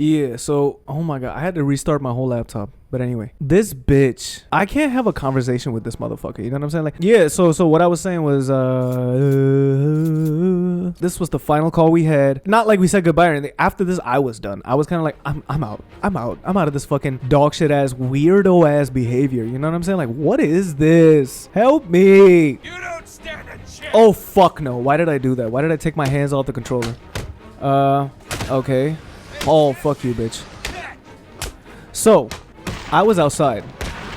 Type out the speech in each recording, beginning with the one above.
Yeah, so, oh my god, I had to restart my whole laptop. But anyway, this bitch, I can't have a conversation with this motherfucker. You know what I'm saying? Like, yeah, so what I was saying was, this was the final call we had. Not like we said goodbye or anything. After this, I was done. I was kind of like, I'm out. I'm out of this fucking dog shit ass, weirdo ass behavior. You know what I'm saying? Like, what is this? Help me. You don't stand a chance. Oh, fuck no. Why did I do that? Why did I take my hands off the controller? Okay. Oh, fuck you, bitch. So, I was outside.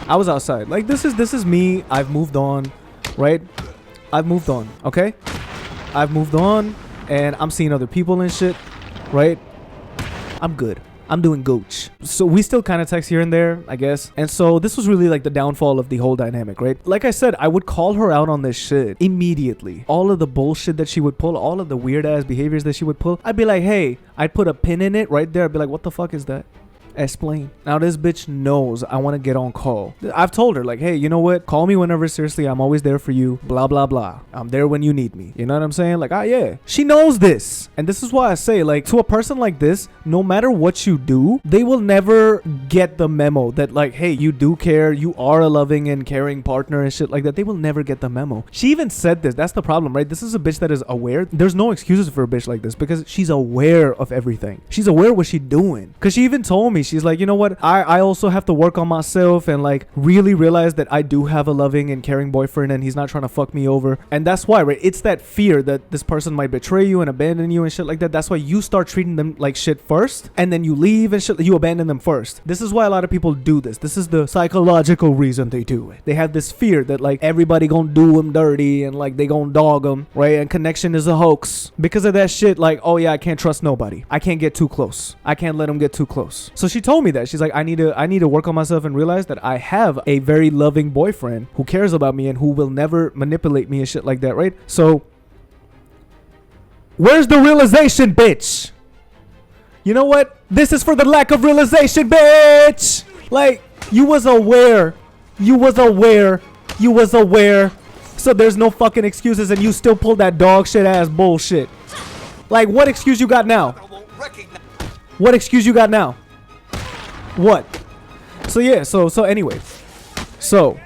Like, this is me. I've moved on, right? I've moved on, okay? I've moved on, and I'm seeing other people and shit, right? I'm good. I'm doing gooch. So we still kind of text here and there, I guess. And so this was really like the downfall of the whole dynamic, right? Like I said, I would call her out on this shit immediately. All of the bullshit that she would pull, all of the weird ass behaviors that she would pull, I'd be like, hey, I'd put a pin in it right there. I'd be like, what the fuck is that? Explain. Now this bitch knows I want to get on call. I've told her like, hey, you know what? Call me whenever. Seriously, I'm always there for you. Blah, blah, blah. I'm there when you need me. You know what I'm saying? Like, yeah. She knows this. And this is why I say, like, to a person like this, no matter what you do, they will never get the memo that like, hey, you do care. You are a loving and caring partner and shit like that. They will never get the memo. She even said this. That's the problem, right? This is a bitch that is aware. There's no excuses for a bitch like this because she's aware of everything. She's aware of what she's doing. Because she even told me, she's like, you know what? I also have to work on myself and like really realize that I do have a loving and caring boyfriend and he's not trying to fuck me over. And that's why, right? It's that fear that this person might betray you and abandon you and shit like that. That's why you start treating them like shit first and then you leave and shit. You abandon them first. This is why a lot of people do this. This is the psychological reason they do it. They have this fear that like everybody gonna do them dirty and like they gonna dog them, right? And connection is a hoax. Because of that shit, like, oh yeah, I can't trust nobody. I can't get too close. I can't let them get too close. So she told me that. She's like, I need to work on myself and realize that I have a very loving boyfriend who cares about me and who will never manipulate me and shit like that, right? So where's the realization, bitch? You know what? This is for the lack of realization, bitch. Like, you was aware. So there's no fucking excuses and you still pull that dog shit ass bullshit. Like, what excuse you got now? What excuse you got now? What? So yeah, so anyway. So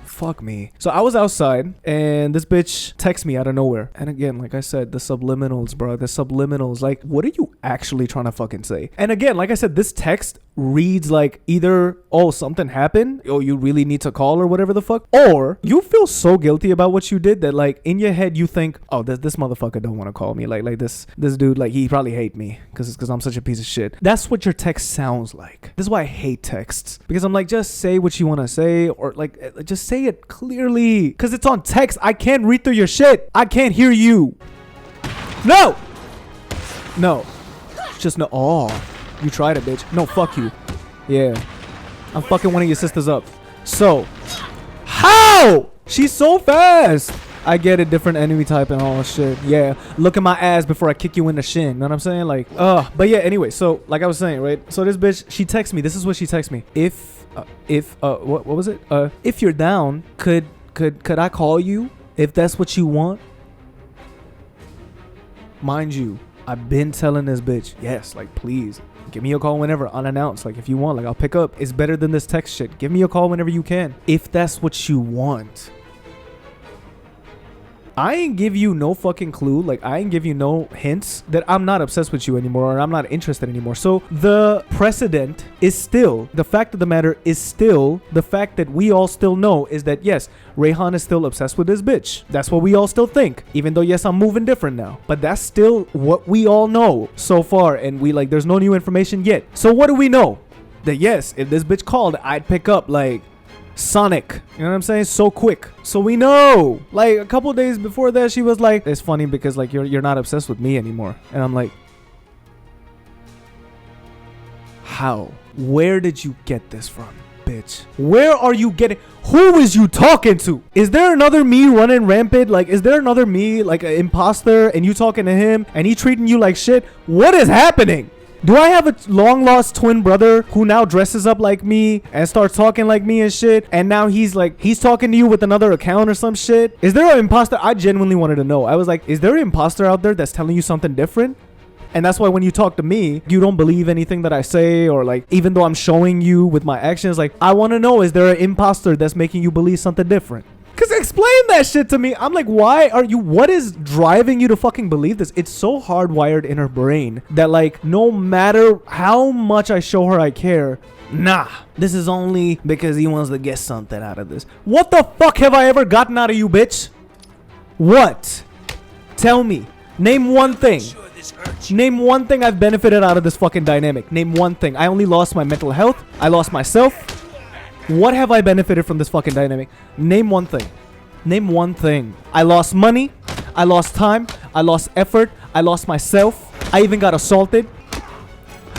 fuck me. So I was outside and this bitch texts me out of nowhere. And again, like I said, the subliminals, bro. The subliminals. Like, what are you actually trying to fucking say? And again, like I said, this text reads like either, oh, something happened, or you really need to call or whatever the fuck, or you feel so guilty about what you did that like in your head you think, oh, this motherfucker don't want to call me. Like this dude, like he probably hate me because I'm such a piece of shit. That's what your text sounds like. This is why I hate texts, because I'm like, just say what you want to say, or like just say it clearly, because it's on text. I can't read through your shit. I can't hear you. No, just no. Oh, you tried it, bitch. No, fuck you. Yeah, I'm fucking one of your sisters up. So how? She's so fast. I get it, different enemy type and all shit. Yeah, look at my ass before I kick you in the shin. Know what I'm saying? Like, but yeah, anyway, so like I was saying, right? So this bitch, she texts me. This is what she texts me. What was it? If you're down, could I call you if that's what you want? Mind you, I've been telling this bitch, yes, like, please give me a call whenever, unannounced. Like, if you want, like, I'll pick up. It's better than this text shit. Give me a call whenever you can, if that's what you want. I ain't give you no fucking clue. Like, I ain't give you no hints that I'm not obsessed with you anymore or I'm not interested anymore. So the precedent is still, the fact of the matter is still, the fact that we all still know is that, yes, Rayhan is still obsessed with this bitch. That's what we all still think. Even though, yes, I'm moving different now. But that's still what we all know so far. And we, like, there's no new information yet. So what do we know? That, yes, if this bitch called, I'd pick up, like, Sonic. You know what I'm saying? So quick. So we know. Like, a couple days before that, she was like, it's funny because like you're not obsessed with me anymore. And I'm like, how? Where did you get this from, bitch? Where are you getting? Who is you talking to? Is there another me running rampant? Like, is there another me, like an imposter, and you talking to him and he treating you like shit? What is happening? Do I have a long lost twin brother who now dresses up like me and starts talking like me and shit? And now he's talking to you with another account or some shit? Is there an imposter? I genuinely wanted to know. I was like, is there an imposter out there that's telling you something different? And that's why when you talk to me, you don't believe anything that I say, or like, even though I'm showing you with my actions, like, I want to know, is there an imposter that's making you believe something different? Cause explain that shit to me. I'm like, what is driving you to fucking believe this? It's so hardwired in her brain that like, no matter how much I show her I care, nah, this is only because he wants to get something out of this. What the fuck have I ever gotten out of you, bitch? What? Tell me. Name one thing. Name one thing I've benefited out of this fucking dynamic. Name one thing. I only lost my mental health. I lost myself. What have I benefited from this fucking dynamic? Name one thing. Name one thing. I lost money. I lost time. I lost effort. I lost myself. I even got assaulted.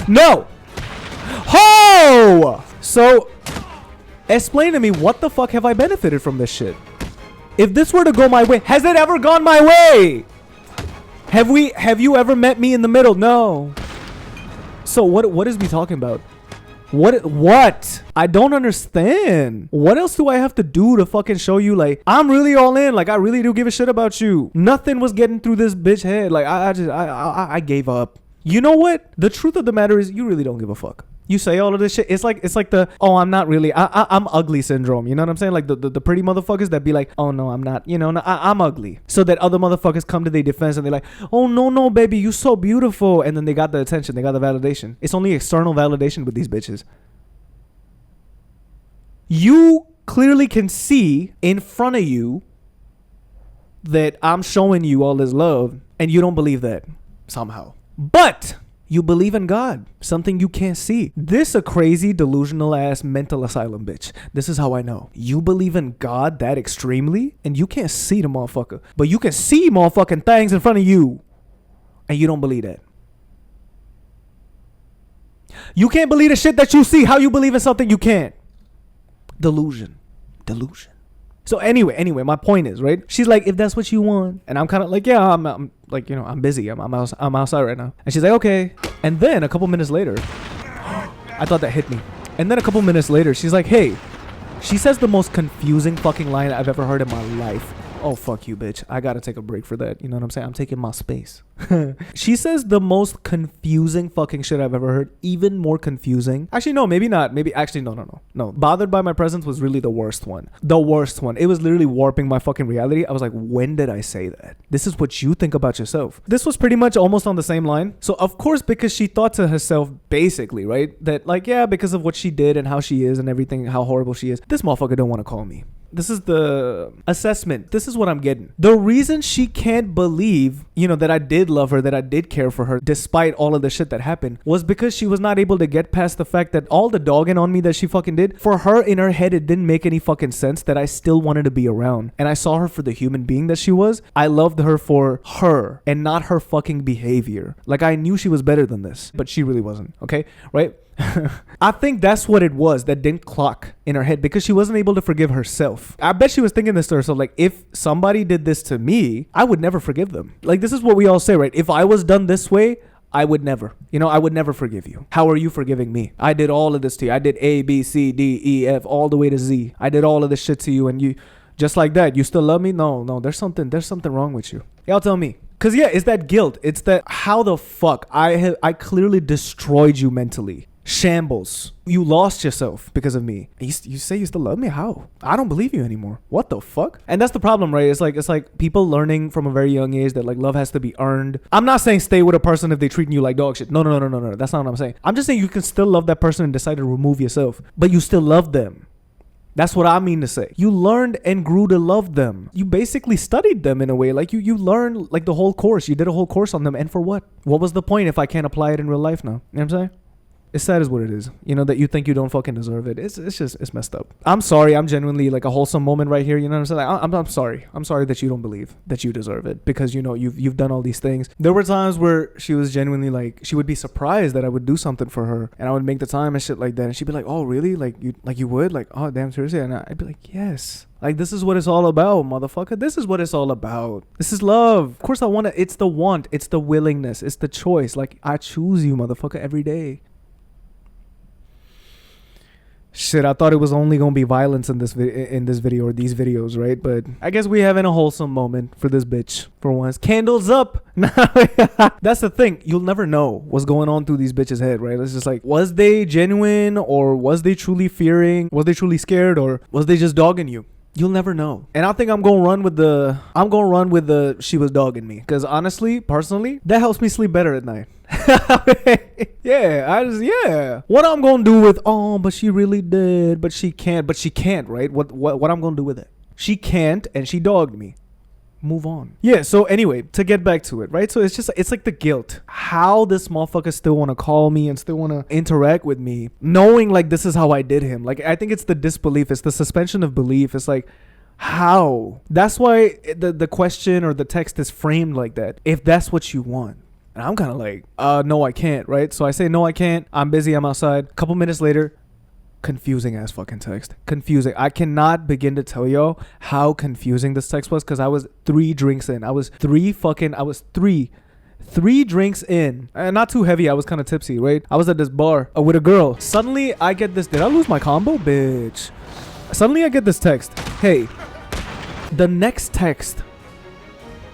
No. Ho! So, explain to me, what the fuck have I benefited from this shit? If this were to go my way, has it ever gone my way? Have you ever met me in the middle? No. So what is we talking about? What? I don't understand. What else do I have to do to fucking show you like I'm really all in? Like I really do give a shit about you. Nothing was getting through this bitch head. Like I gave up. You know what? The truth of the matter is you really don't give a fuck. You say all of this shit. It's like the, oh, I'm not really, I'm ugly syndrome. You know what I'm saying? Like the pretty motherfuckers that be like, oh no, I'm not, you know, no, I'm ugly. So that other motherfuckers come to their defense and they're like, oh no, baby, you so beautiful. And then they got the attention. They got the validation. It's only external validation with these bitches. You clearly can see in front of you that I'm showing you all this love and you don't believe that somehow. But you believe in God, something you can't see. This a crazy, delusional ass mental asylum bitch. This is how I know. You believe in God that extremely, and you can't see the motherfucker. But you can see motherfucking things in front of you, and you don't believe that. You can't believe the shit that you see. How you believe in something you can't? Delusion. So anyway, my point is, right? She's like, if that's what you want. And I'm kind of like, yeah, I'm like, you know, I'm busy. I'm outside right now. And she's like, okay. And then a couple minutes later, I thought that hit me. And then a couple minutes later, she's like, hey, she says the most confusing fucking line I've ever heard in my life. Oh, fuck you, bitch. I gotta take a break for that. You know what I'm saying? I'm taking my space. She says the most confusing fucking shit I've ever heard. Even more confusing. Actually, no, maybe not. Maybe, actually, no. Bothered by my presence was really the worst one. The worst one. It was literally warping my fucking reality. I was like, when did I say that? This is what you think about yourself. This was pretty much almost on the same line. So, of course, because she thought to herself, basically, right? That, like, yeah, because of what she did and how she is and everything, how horrible she is, this motherfucker don't want to call me. This is the assessment. This is what I'm getting. The reason she can't believe, you know, that I did love her, that I did care for her, despite all of the shit that happened, was because she was not able to get past the fact that all the dogging on me that she fucking did, for her in her head, it didn't make any fucking sense that I still wanted to be around. And I saw her for the human being that she was. I loved her for her and not her fucking behavior. Like I knew she was better than this, but she really wasn't. Okay, right? I think that's what it was that didn't clock in her head, because she wasn't able to forgive herself. I bet she was thinking this to herself, like, if somebody did this to me, I would never forgive them. Like, this is what we all say, right? If I was done this way, I would never, I would never forgive you. How are you forgiving me? I did all of this to you. I did A, B, C, D, E, F, all the way to Z. I did all of this shit to you, and you, just like that, you still love me? No, there's something wrong with you. Y'all tell me. Cause yeah, it's that guilt. It's that, how the fuck I clearly destroyed you mentally. Shambles. You lost yourself because of me. You say you still love me? How? I don't believe you anymore. What the fuck? And that's the problem, right? It's like people learning from a very young age that like love has to be earned. I'm not saying stay with a person if they treating you like dog shit. No. That's not what I'm saying. I'm just saying you can still love that person and decide to remove yourself, but you still love them. That's what I mean to say. You learned and grew to love them. You basically studied them in a way. Like you learned like the whole course. You did a whole course on them. And for what? What was the point if I can't apply it in real life now? You know what I'm saying? It's sad is what it is. You know, that you think you don't fucking deserve it. It's messed up. I'm sorry. I'm genuinely like a wholesome moment right here. You know what I'm saying? Like, I'm sorry. I'm sorry that you don't believe that you deserve it, because, you know, you've done all these things. There were times where she was genuinely like, she would be surprised that I would do something for her, and I would make the time and shit like that. And she'd be like, oh, really? Like you would? Like, oh, damn, seriously? And I'd be like, yes. Like, this is what it's all about, motherfucker. This is what it's all about. This is love. Of course I want to. It's the want. It's the willingness. It's the choice. Like, I choose you, motherfucker, every day. Shit, I thought it was only gonna be violence in this video or these videos, right? But I guess we having a wholesome moment for this bitch for once. Candles up. That's the thing. You'll never know what's going on through these bitches' head, right? It's just like, was they genuine, or was they truly fearing? Was they truly scared, or was they just dogging you? You'll never know. And I think I'm gonna run with the she was dogging me, because honestly, personally, that helps me sleep better at night. Yeah. What I'm gonna do with, oh, but she really did, but she can't, right? What I'm gonna do with it? She can't, and she dogged me. Move on. Yeah, so anyway, to get back to it, right? So it's like the guilt. How this motherfucker still want to call me and still want to interact with me, knowing like this is how I did him. Like, I think it's the disbelief. It's the suspension of belief. It's like, how? That's why the question or the text is framed like that. If that's what you want. And I'm kind of like, no, I can't, right? So I say, no, I can't. I'm busy. I'm outside. A couple minutes later, confusing ass fucking text. Confusing. I cannot begin to tell y'all how confusing this text was, because I was 3 drinks in. I was three drinks in, and not too heavy. I was kind of tipsy, right? I was at this bar with a girl. Suddenly I get this, did I lose my combo? Bitch. Suddenly I get this text. Hey, the next text,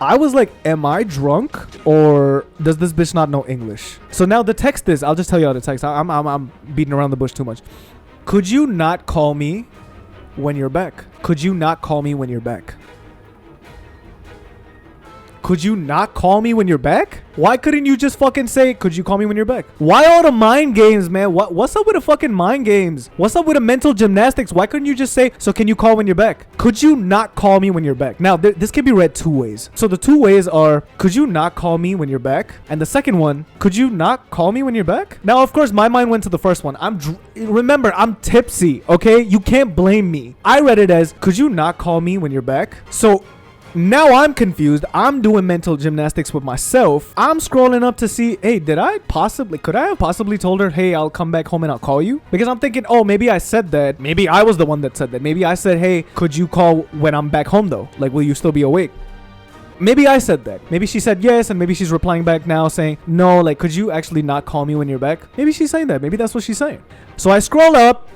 I was like, am I drunk, or does this bitch not know English? So now the text is, I'll just tell you how the text. I'm beating around the bush too much. Could you not call me when you're back? Could you not call me when you're back? Could you not call me when you're back? Why couldn't you just fucking say, could you call me when you're back? Why all the mind games, man? What's up with the fucking mind games? What's up with the mental gymnastics? Why couldn't you just say, so can you call when you're back? Could you not call me when you're back? Now, this can be read 2 ways. So the 2 ways are, could you not call me when you're back? And the second one, could you not call me when you're back? Now, of course, my mind went to the first one. Remember, I'm tipsy, okay? You can't blame me. I read it as, could you not call me when you're back? So now I'm confused. I'm doing mental gymnastics with myself. I'm scrolling up to see, hey, could I have possibly told her, hey, I'll come back home and I'll call you? Because I'm thinking, oh, maybe I said that. Maybe I was the one that said that. Maybe I said, hey, could you call when I'm back home though? Like, will you still be awake? Maybe I said that. Maybe she said yes, and maybe she's replying back now saying, no, like, could you actually not call me when you're back? Maybe she's saying that. Maybe that's what she's saying. So I scroll up.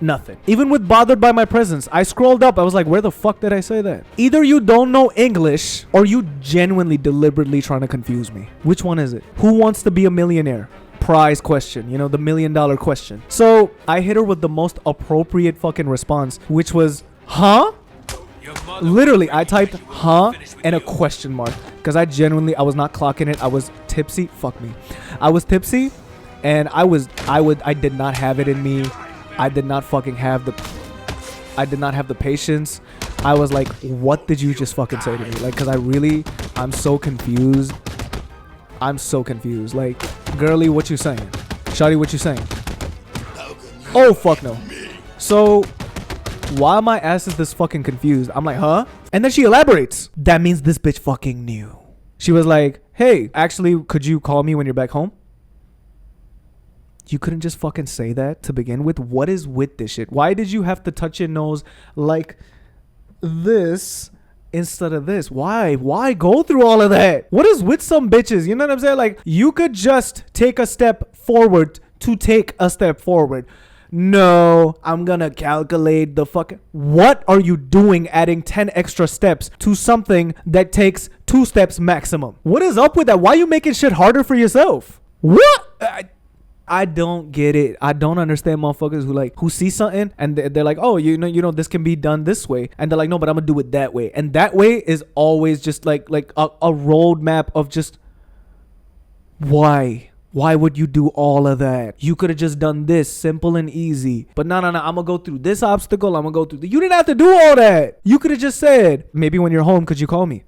Nothing. Even with bothered by my presence, I scrolled up. I was like, where the fuck did I say that? Either you don't know English, or you genuinely deliberately trying to confuse me. Which one is it? Who wants to be a millionaire? Prize question, you know, the $1 million question. So I hit her with the most appropriate fucking response, which was, huh? Literally, I typed huh and a question mark, because I was not clocking it. I was tipsy. Fuck me. I was tipsy, and I did not have it in me. I did not have the patience. I was like, what did you just fucking say to me? Like, because I'm so confused. Like, girly, what you saying? Shawty, what you saying? Oh, fuck no. So, while my ass is this fucking confused, I'm like, huh? And then she elaborates. That means this bitch fucking knew. She was like, hey, actually, could you call me when you're back home? You couldn't just fucking say that to begin with? What is with this shit? Why did you have to touch your nose like this instead of this? Why go through all of that? What is with some bitches? You know what I'm saying? Like, you could just take a step forward to take a step forward. No, I'm gonna calculate the fucking... What are you doing adding 10 extra steps to something that takes 2 steps maximum? What is up with that? Why are you making shit harder for yourself? What? I don't get it. I don't understand motherfuckers who see something and they're like, oh, you know, this can be done this way, and they're like, no, but I'm gonna do it that way, and that way is always just like a roadmap of just why would you do all of that? You could have just done this simple and easy, but no, I'm gonna go through this obstacle. I'm gonna go through you didn't have to do all that. You could have just said, maybe when you're home, could you call me?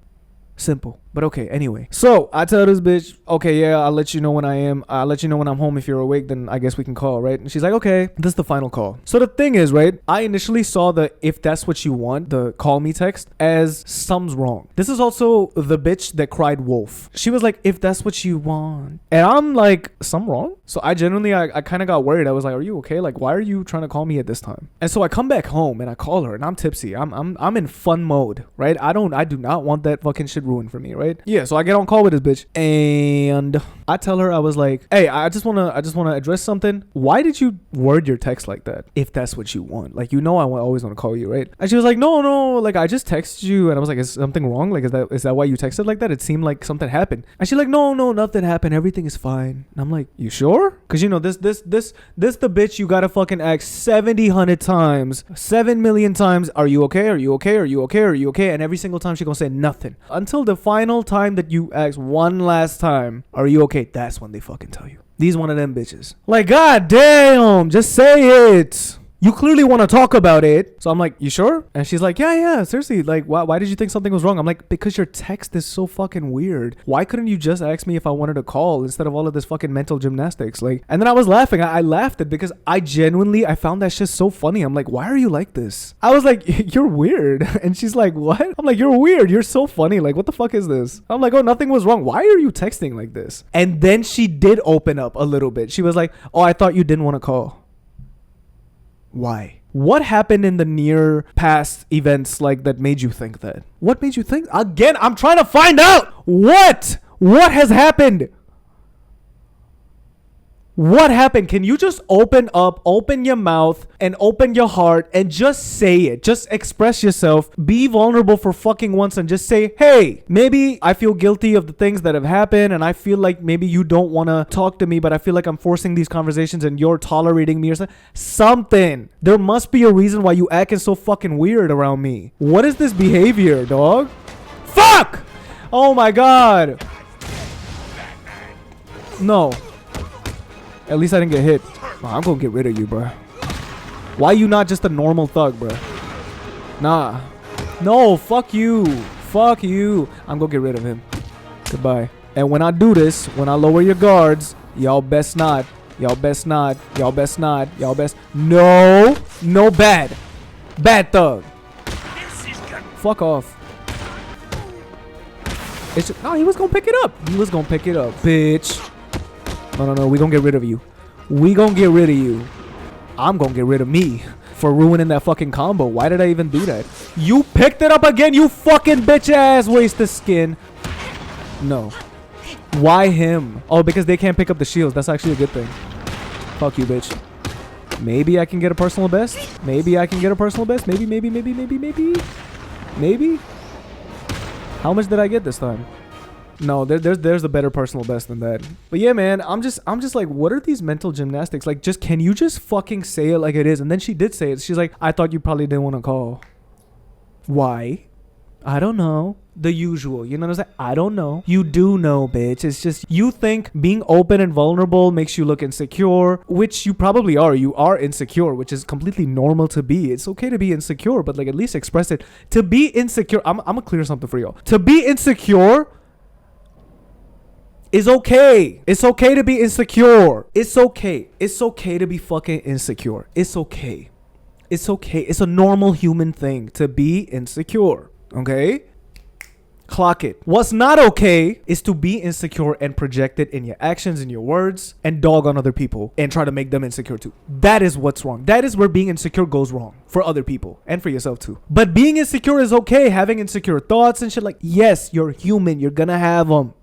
Simple. But okay, anyway. So I tell this bitch, okay, yeah, I'll let you know when I'll let you know when I'm home. If you're awake, then I guess we can call, right? And she's like, okay, this is the final call. So the thing is, right, I initially saw the if that's what you want, the call me text, as something's wrong. This is also the bitch that cried wolf. She was like, if that's what you want. And I'm like, something wrong? So I kind of got worried. I was like, are you okay? Like, why are you trying to call me at this time? And so I come back home and I call her and I'm tipsy. I'm in fun mode, right? I do not want that fucking shit shit ruined for me, right? Yeah, so I get on call with this bitch and I tell her, I was like, hey, I just wanna address something. Why did you word your text like that? If that's what you want. Like, you know I always want to call you, right? And she was like, no, like I just texted you. And I was like, is something wrong? Like, is that why you texted like that? It seemed like something happened. And she's like, no, nothing happened. Everything is fine. And I'm like, you sure? Because you know, this the bitch you gotta fucking ask 700 times, 7 million times, are you okay? Are you okay? Are you okay? Are you okay? And every single time she gonna say nothing. Until the final time that you ask one last time, are you okay? That's when they fucking tell you. These one of them bitches. Like, god damn, just say it. You clearly want to talk about it. So I'm like, you sure? And she's like, yeah, seriously. Like, why did you think something was wrong? I'm like, because your text is so fucking weird. Why couldn't you just ask me if I wanted to call instead of all of this fucking mental gymnastics? Like, and then I was laughing. I laughed it because I found that shit so funny. I'm like, why are you like this? I was like, you're weird. And she's like, what? I'm like, you're weird. You're so funny. Like, what the fuck is this? I'm like, oh, nothing was wrong. Why are you texting like this? And then she did open up a little bit. She was like, oh, I thought you didn't want to call. Why? What happened in the near past events like that made you think that? What made you think? Again, I'm trying to find out. What has happened? What happened? Can you just open your mouth and open your heart and just say it? Just express yourself. Be vulnerable for fucking once and just say, hey, maybe I feel guilty of the things that have happened and I feel like maybe you don't want to talk to me, but I feel like I'm forcing these conversations and you're tolerating me or something. There must be a reason why you acting so fucking weird around me. What is this behavior, dog? Fuck! Oh my god. No. At least I didn't get hit. Oh, I'm gonna get rid of you, bro. Why you not just a normal thug, bro? Nah. No, fuck you. Fuck you. I'm gonna get rid of him. Goodbye. And when I do this, when I lower your guards, y'all best not. Y'all best not. Y'all best not. Y'all best. No. No bad. Bad thug. Fuck off. It's just, no, he was gonna pick it up. He was gonna pick it up, bitch. No. We gonna get rid of you. We gonna get rid of you. I'm gonna get rid of me for ruining that fucking combo. Why did I even do that? You picked it up again, you fucking bitch ass waste of skin. No. Why him? Oh, because they can't pick up the shields. That's actually a good thing. Fuck you, bitch. Maybe I can get a personal best. Maybe I can get a personal best. Maybe. How much did I get this time? No, there's a better personal best than that. But yeah, man, I'm just like, what are these mental gymnastics? Like, just can you just fucking say it like it is? And then she did say it. She's like, I thought you probably didn't want to call. Why? I don't know. The usual. You know what I'm saying? I don't know. You do know, bitch. It's just you think being open and vulnerable makes you look insecure, which you probably are. You are insecure, which is completely normal to be. It's okay to be insecure, but like at least express it. To be insecure, I'm gonna clear something for y'all. To be insecure is okay. It's okay to be insecure. It's okay. It's okay to be fucking insecure. It's okay. It's okay. It's a normal human thing to be insecure. Okay? Clock it. What's not okay is to be insecure and project it in your actions, in your words, and dog on other people and try to make them insecure too. That is what's wrong. That is where being insecure goes wrong for other people and for yourself too. But being insecure is okay. Having insecure thoughts and shit, like, yes, you're human. You're gonna have them.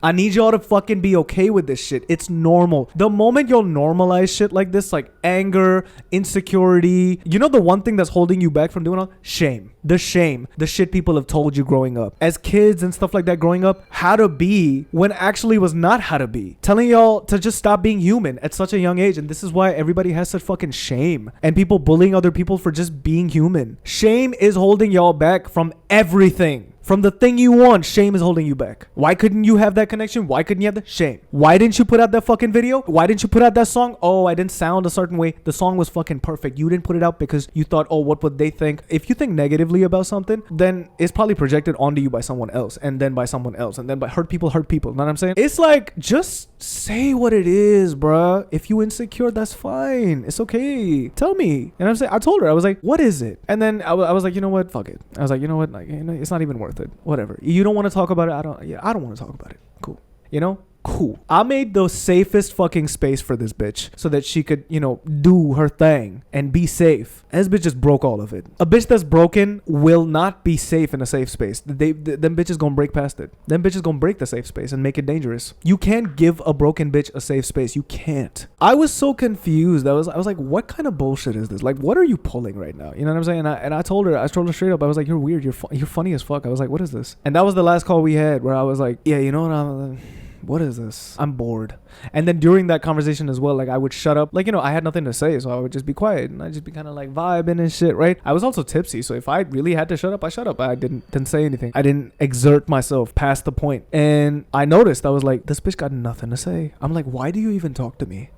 I need y'all to fucking be okay with this shit. It's normal. The moment you'll normalize shit like this, like anger, insecurity, you know the one thing that's holding you back from doing all? Shame. The shame. The shit people have told you growing up. As kids and stuff like that growing up, how to be when actually was not how to be. Telling y'all to just stop being human at such a young age. And this is why everybody has such fucking shame. And people bullying other people for just being human. Shame is holding y'all back from everything. From the thing you want, shame is holding you back. Why couldn't you have that connection? Why couldn't you have the shame? Why didn't you put out that fucking video? Why didn't you put out that song? Oh, I didn't sound a certain way. The song was fucking perfect. You didn't put it out because you thought, oh, what would they think? If you think negatively about something, then it's probably projected onto you by someone else, and then by someone else, and then by hurt people. You know what I'm saying? It's like, just say what it is, bruh. If you insecure, that's fine. It's okay. Tell me. You know what I'm saying? I told her, I was like, what is it? And then I was like, you know what? Fuck it. I was like, you know what? Like, you know, it's not even worth it. Whatever. You don't want to talk about it. I don't want to talk about it. Cool. You know? Cool. I made the safest fucking space for this bitch so that she could, you know, do her thing and be safe. And this bitch just broke all of it. A bitch that's broken will not be safe in a safe space. Them bitches gonna break past it. Them bitches gonna break the safe space and make it dangerous. You can't give a broken bitch a safe space. You can't. I was so confused. I was like, what kind of bullshit is this? Like, what are you pulling right now? You know what I'm saying? And I told her straight up. I was like, you're weird. You're funny as fuck. I was like, what is this? And that was the last call we had where I was like, yeah, you know what? What is this? I'm bored. And then during that conversation as well, like I would shut up. Like, you know, I had nothing to say, so I would just be quiet and I'd just be kind of like vibing and shit, right? I was also tipsy, so if I really had to shut up, I shut up. I didn't say anything. I didn't exert myself past the point. And I noticed, I was like, this bitch got nothing to say. I'm like, why do you even talk to me?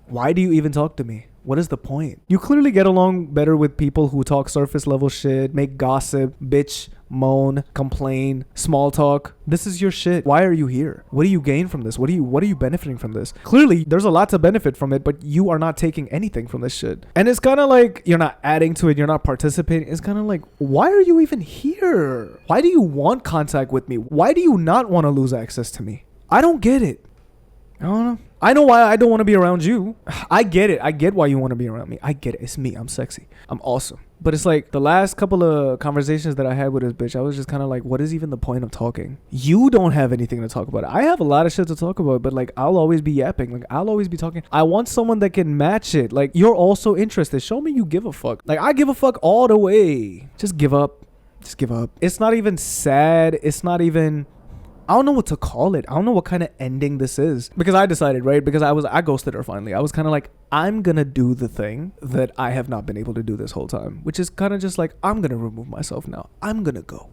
Why do you even talk to me? What is the point? You clearly get along better with people who talk surface level shit, make gossip, bitch, moan, complain, small talk. This is your shit. Why are you here? What do you gain from this? What are you benefiting from this? Clearly, there's a lot to benefit from it, but you are not taking anything from this shit. And it's kind of like you're not adding to it. You're not participating. It's kind of like, why are you even here? Why do you want contact with me? Why do you not want to lose access to me? I don't get it. I don't know. I know why I don't want to be around you. I get it. I get why you want to be around me. I get it. It's me. I'm sexy. I'm awesome. But it's like the last couple of conversations that I had with this bitch, I was just kind of like, what is even the point of talking? You don't have anything to talk about. I have a lot of shit to talk about, but like I'll always be yapping. Like I'll always be talking. I want someone that can match it. Like you're also interested. Show me you give a fuck. Like I give a fuck all the way. Just give up. Just give up. It's not even sad. It's not even... I don't know what to call it. I don't know what kind of ending this is. Because I decided, right? Because I ghosted her finally. I was kind of like, I'm going to do the thing that I have not been able to do this whole time. Which is kind of just like, I'm going to remove myself now. I'm going to go.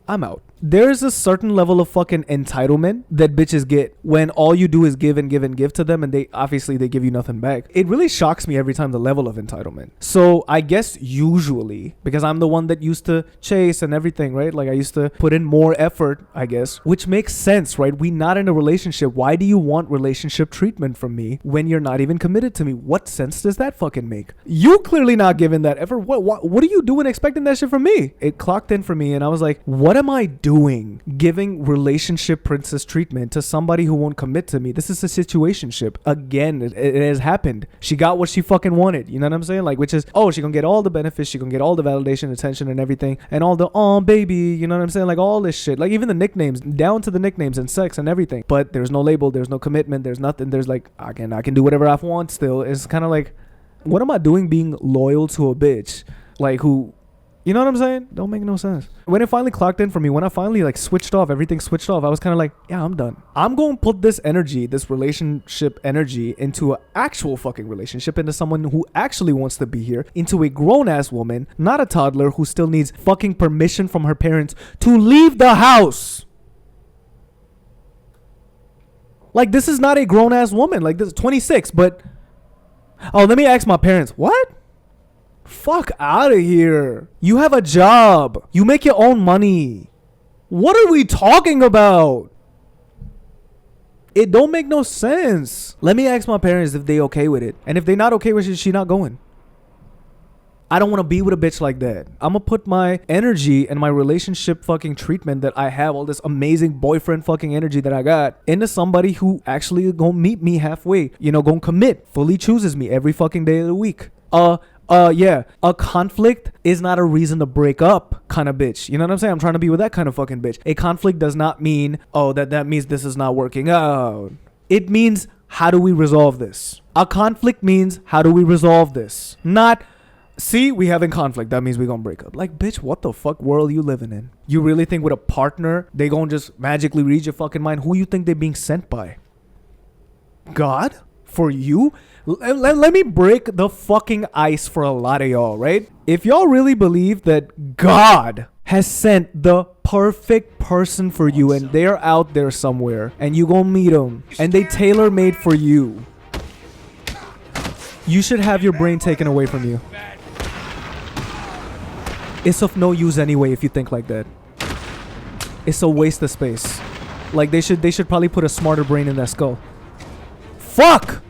I'm out. There's a certain level of fucking entitlement that bitches get when all you do is give and give and give to them, and they give you nothing back. It really shocks me every time, the level of entitlement. So I guess usually, because I'm the one that used to chase and everything, right? Like I used to put in more effort, I guess, which makes sense, right? We not in a relationship. Why do you want relationship treatment from me when you're not even committed to me? What sense does that fucking make? You clearly not giving that effort. What are you doing expecting that shit from me? It clocked in for me, and I was like, what am I doing giving relationship princess treatment to somebody who won't commit to me? This is a situationship. Again, it has happened. She got what she fucking wanted. You know what I'm saying? Like, which is, oh, she gonna get all the benefits. She gonna get all the validation, attention, and everything. And all the, oh, baby, you know what I'm saying? Like all this shit. Like even the nicknames, down to the nicknames and sex and everything. But there's no label. There's no commitment. There's nothing. There's like, I can do whatever I want still. It's kind of like, what am I doing being loyal to a bitch? Like who... You know what I'm saying? Don't make no sense. When it finally clocked in for me, when I finally like switched off, everything switched off, I was kind of like, yeah, I'm done. I'm going to put this energy, this relationship energy into an actual fucking relationship, into someone who actually wants to be here, into a grown-ass woman, not a toddler who still needs fucking permission from her parents to leave the house. Like, this is not a grown-ass woman. Like, this is 26, but... Oh, let me ask my parents. What? Fuck out of here. You have a job. You make your own money. What are we talking about? It don't make no sense. Let me ask my parents if they okay with it. And if they not okay with it, she not going. I don't want to be with a bitch like that. I'm going to put my energy and my relationship fucking treatment that I have, all this amazing boyfriend fucking energy that I got, into somebody who actually gonna meet me halfway. You know, gonna commit, fully chooses me every fucking day of the week. Yeah, a conflict is not a reason to break up kind of bitch. You know what I'm saying? I'm trying to be with that kind of fucking bitch. A conflict does not mean, oh, that means this is not working out. It means, how do we resolve this? A conflict means, how do we resolve this? Not, see, we having conflict. That means we gonna break up. Like, bitch, what the fuck world you living in? You really think with a partner, they gonna just magically read your fucking mind? Who you think they being sent by? God? For you? Let me break the fucking ice for a lot of y'all, right? If y'all really believe that God has sent the perfect person for you and they're out there somewhere and you gonna meet them and they tailor-made for you, you should have your brain taken away from you. It's of no use anyway if you think like that. It's a waste of space. Like they should probably put a smarter brain in that skull. Fuck!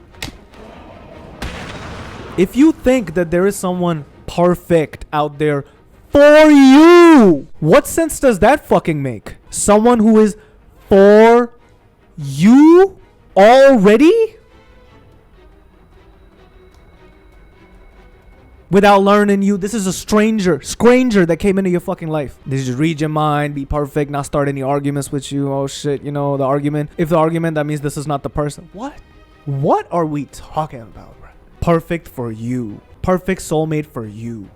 If you think that there is someone perfect out there for you, what sense does that fucking make? Someone who is for You already? Without learning you, this is a stranger that came into your fucking life. They just read your mind, be perfect, not start any arguments with you. Oh shit, you know, the argument. If the argument, that means this is not the person. What are we talking about, bro? Perfect for you. Perfect soulmate for you.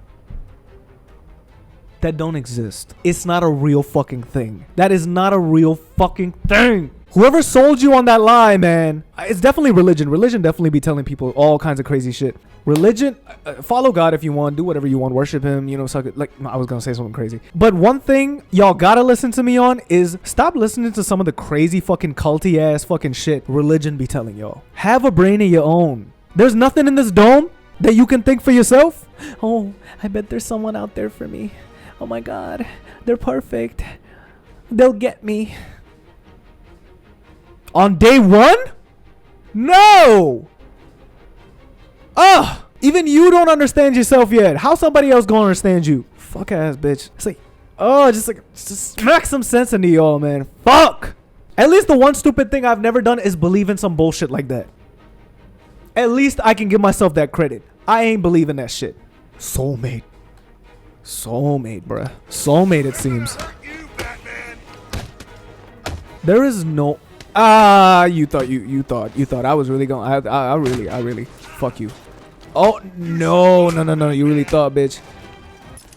That don't exist. It's not a real fucking thing. That is not a real fucking thing. Whoever sold you on that lie, man, it's definitely religion. Religion definitely be telling people all kinds of crazy shit. Religion, follow God if you want, do whatever you want, worship him, you know, suck it. Like, I was gonna say something crazy. But one thing y'all gotta listen to me on is stop listening to some of the crazy fucking culty ass fucking shit religion be telling y'all. Have a brain of your own. There's nothing in this dome that you can think for yourself. Oh, I bet there's someone out there for me. Oh my God, they're perfect. They'll get me. On day one? No! Ugh! Even you don't understand yourself yet. How somebody else gonna understand you? Fuck ass bitch. It's like, oh, just smack some sense into y'all, man. Fuck! At least the one stupid thing I've never done is believe in some bullshit like that. At least I can give myself that credit. I ain't believing that shit. Soulmate. Soulmate, bruh. Soulmate, it seems. There is no... you thought I was really going... I really... Fuck you. Oh, no. You really thought, bitch.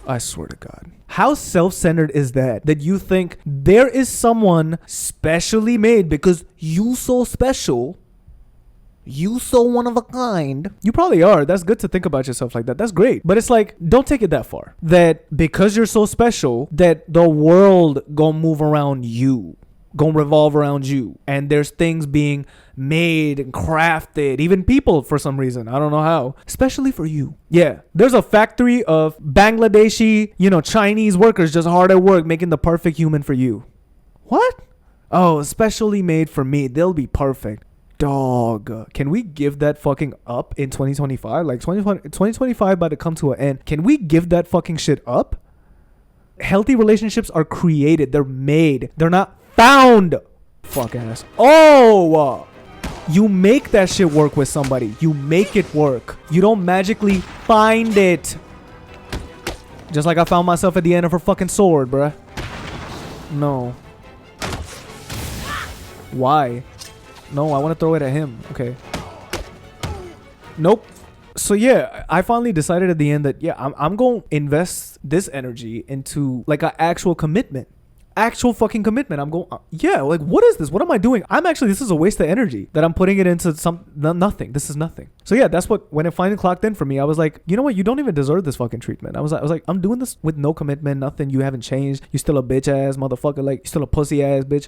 I swear to God. How self-centered is that? That you think there is someone specially made because you so special... You so one of a kind. You probably are. That's good to think about yourself like that. That's great. But it's like, don't take it that far. That because you're so special, that the world gonna move around you. Gonna revolve around you. And there's things being made and crafted. Even people for some reason. I don't know how. Especially for you. Yeah. There's a factory of Bangladeshi, you know, Chinese workers just hard at work making the perfect human for you. What? Oh, specially made for me. They'll be perfect. Dog, can we give that fucking up in 2025? Like 2025 about to come to an end. Can we give that fucking shit up? Healthy relationships are created. They're made. They're not found. Fuck ass. Oh, you make that shit work with somebody. You make it work. You don't magically find it. Just like I found myself at the end of her fucking sword, bruh. No. Why? No, I want to throw it at him. Okay. Nope. So yeah, I finally decided at the end that, yeah, I'm going to invest this energy into like an actual commitment. Actual fucking commitment. I'm going, yeah, like what is this? What am I doing? This is a waste of energy that I'm putting it into nothing. This is nothing. So yeah, that's what, when it finally clocked in for me, I was like, you know what? You don't even deserve this fucking treatment. I was like, I'm doing this with no commitment, nothing. You haven't changed. You still a bitch ass motherfucker. Like, you still a pussy ass bitch.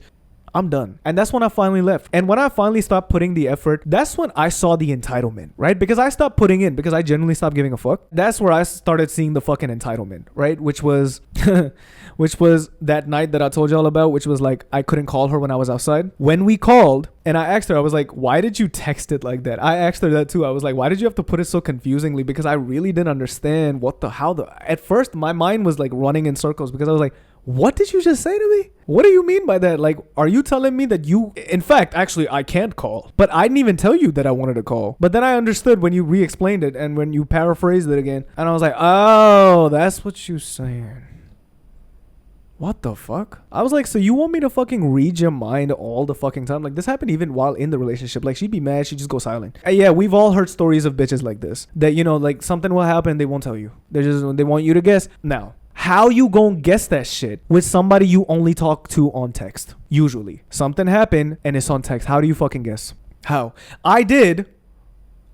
I'm done. And that's when I finally left. And when I finally stopped putting the effort, that's when I saw the entitlement, right? Because I stopped putting in, because I genuinely stopped giving a fuck. That's where I started seeing the fucking entitlement, right? Which was that night that I told y'all about, which was like, I couldn't call her when I was outside. When we called and I asked her, I was like, why did you text it like that? I asked her that too. I was like, why did you have to put it so confusingly? Because I really didn't understand at first my mind was like running in circles because I was like, what did you just say to me? What do you mean by that? Like, are you telling me that you... In fact, actually, I can't call. But I didn't even tell you that I wanted to call. But then I understood when you re-explained it and when you paraphrased it again. And I was like, oh, that's what you're saying. What the fuck? I was like, so you want me to fucking read your mind all the fucking time? Like, this happened even while in the relationship. Like, she'd be mad. She'd just go silent. And yeah, we've all heard stories of bitches like this. That, you know, like, something will happen. They won't tell you. They want you to guess. Now... How you gonna guess that shit with somebody you only talk to on text? Usually. Something happened and it's on text. How do you fucking guess? How? I did.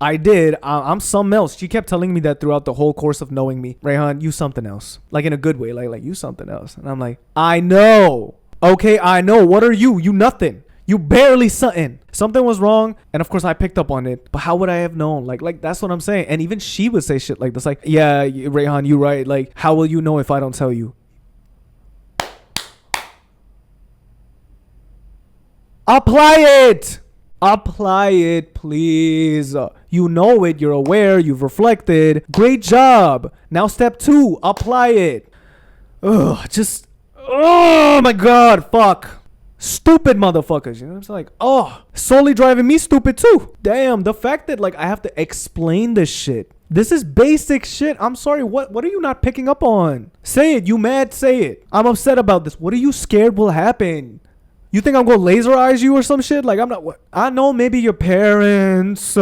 I'm something else. She kept telling me that throughout the whole course of knowing me. Rayhan, you something else. Like in a good way. Like you something else. And I'm like, I know. Okay, I know. What are you? You nothing. You barely something. Something was wrong. And of course I picked up on it. But how would I have known? Like that's what I'm saying. And even she would say shit like this. Like, yeah, Rayhan, you right. Like, how will you know if I don't tell you? Apply it. Apply it, please. You know it. You're aware. You've reflected. Great job. Now step 2. Apply it. Oh my God. Fuck. Stupid motherfuckers, you know what I'm saying? Like, oh, solely driving me stupid too. Damn, the fact that like I have to explain this shit. This is basic shit. I'm sorry, what are you not picking up on? Say it, you mad, say it. I'm upset about this. What are you scared will happen? You think I'm gonna laser eyes you or some shit? Like, I'm not, what? I know maybe your parents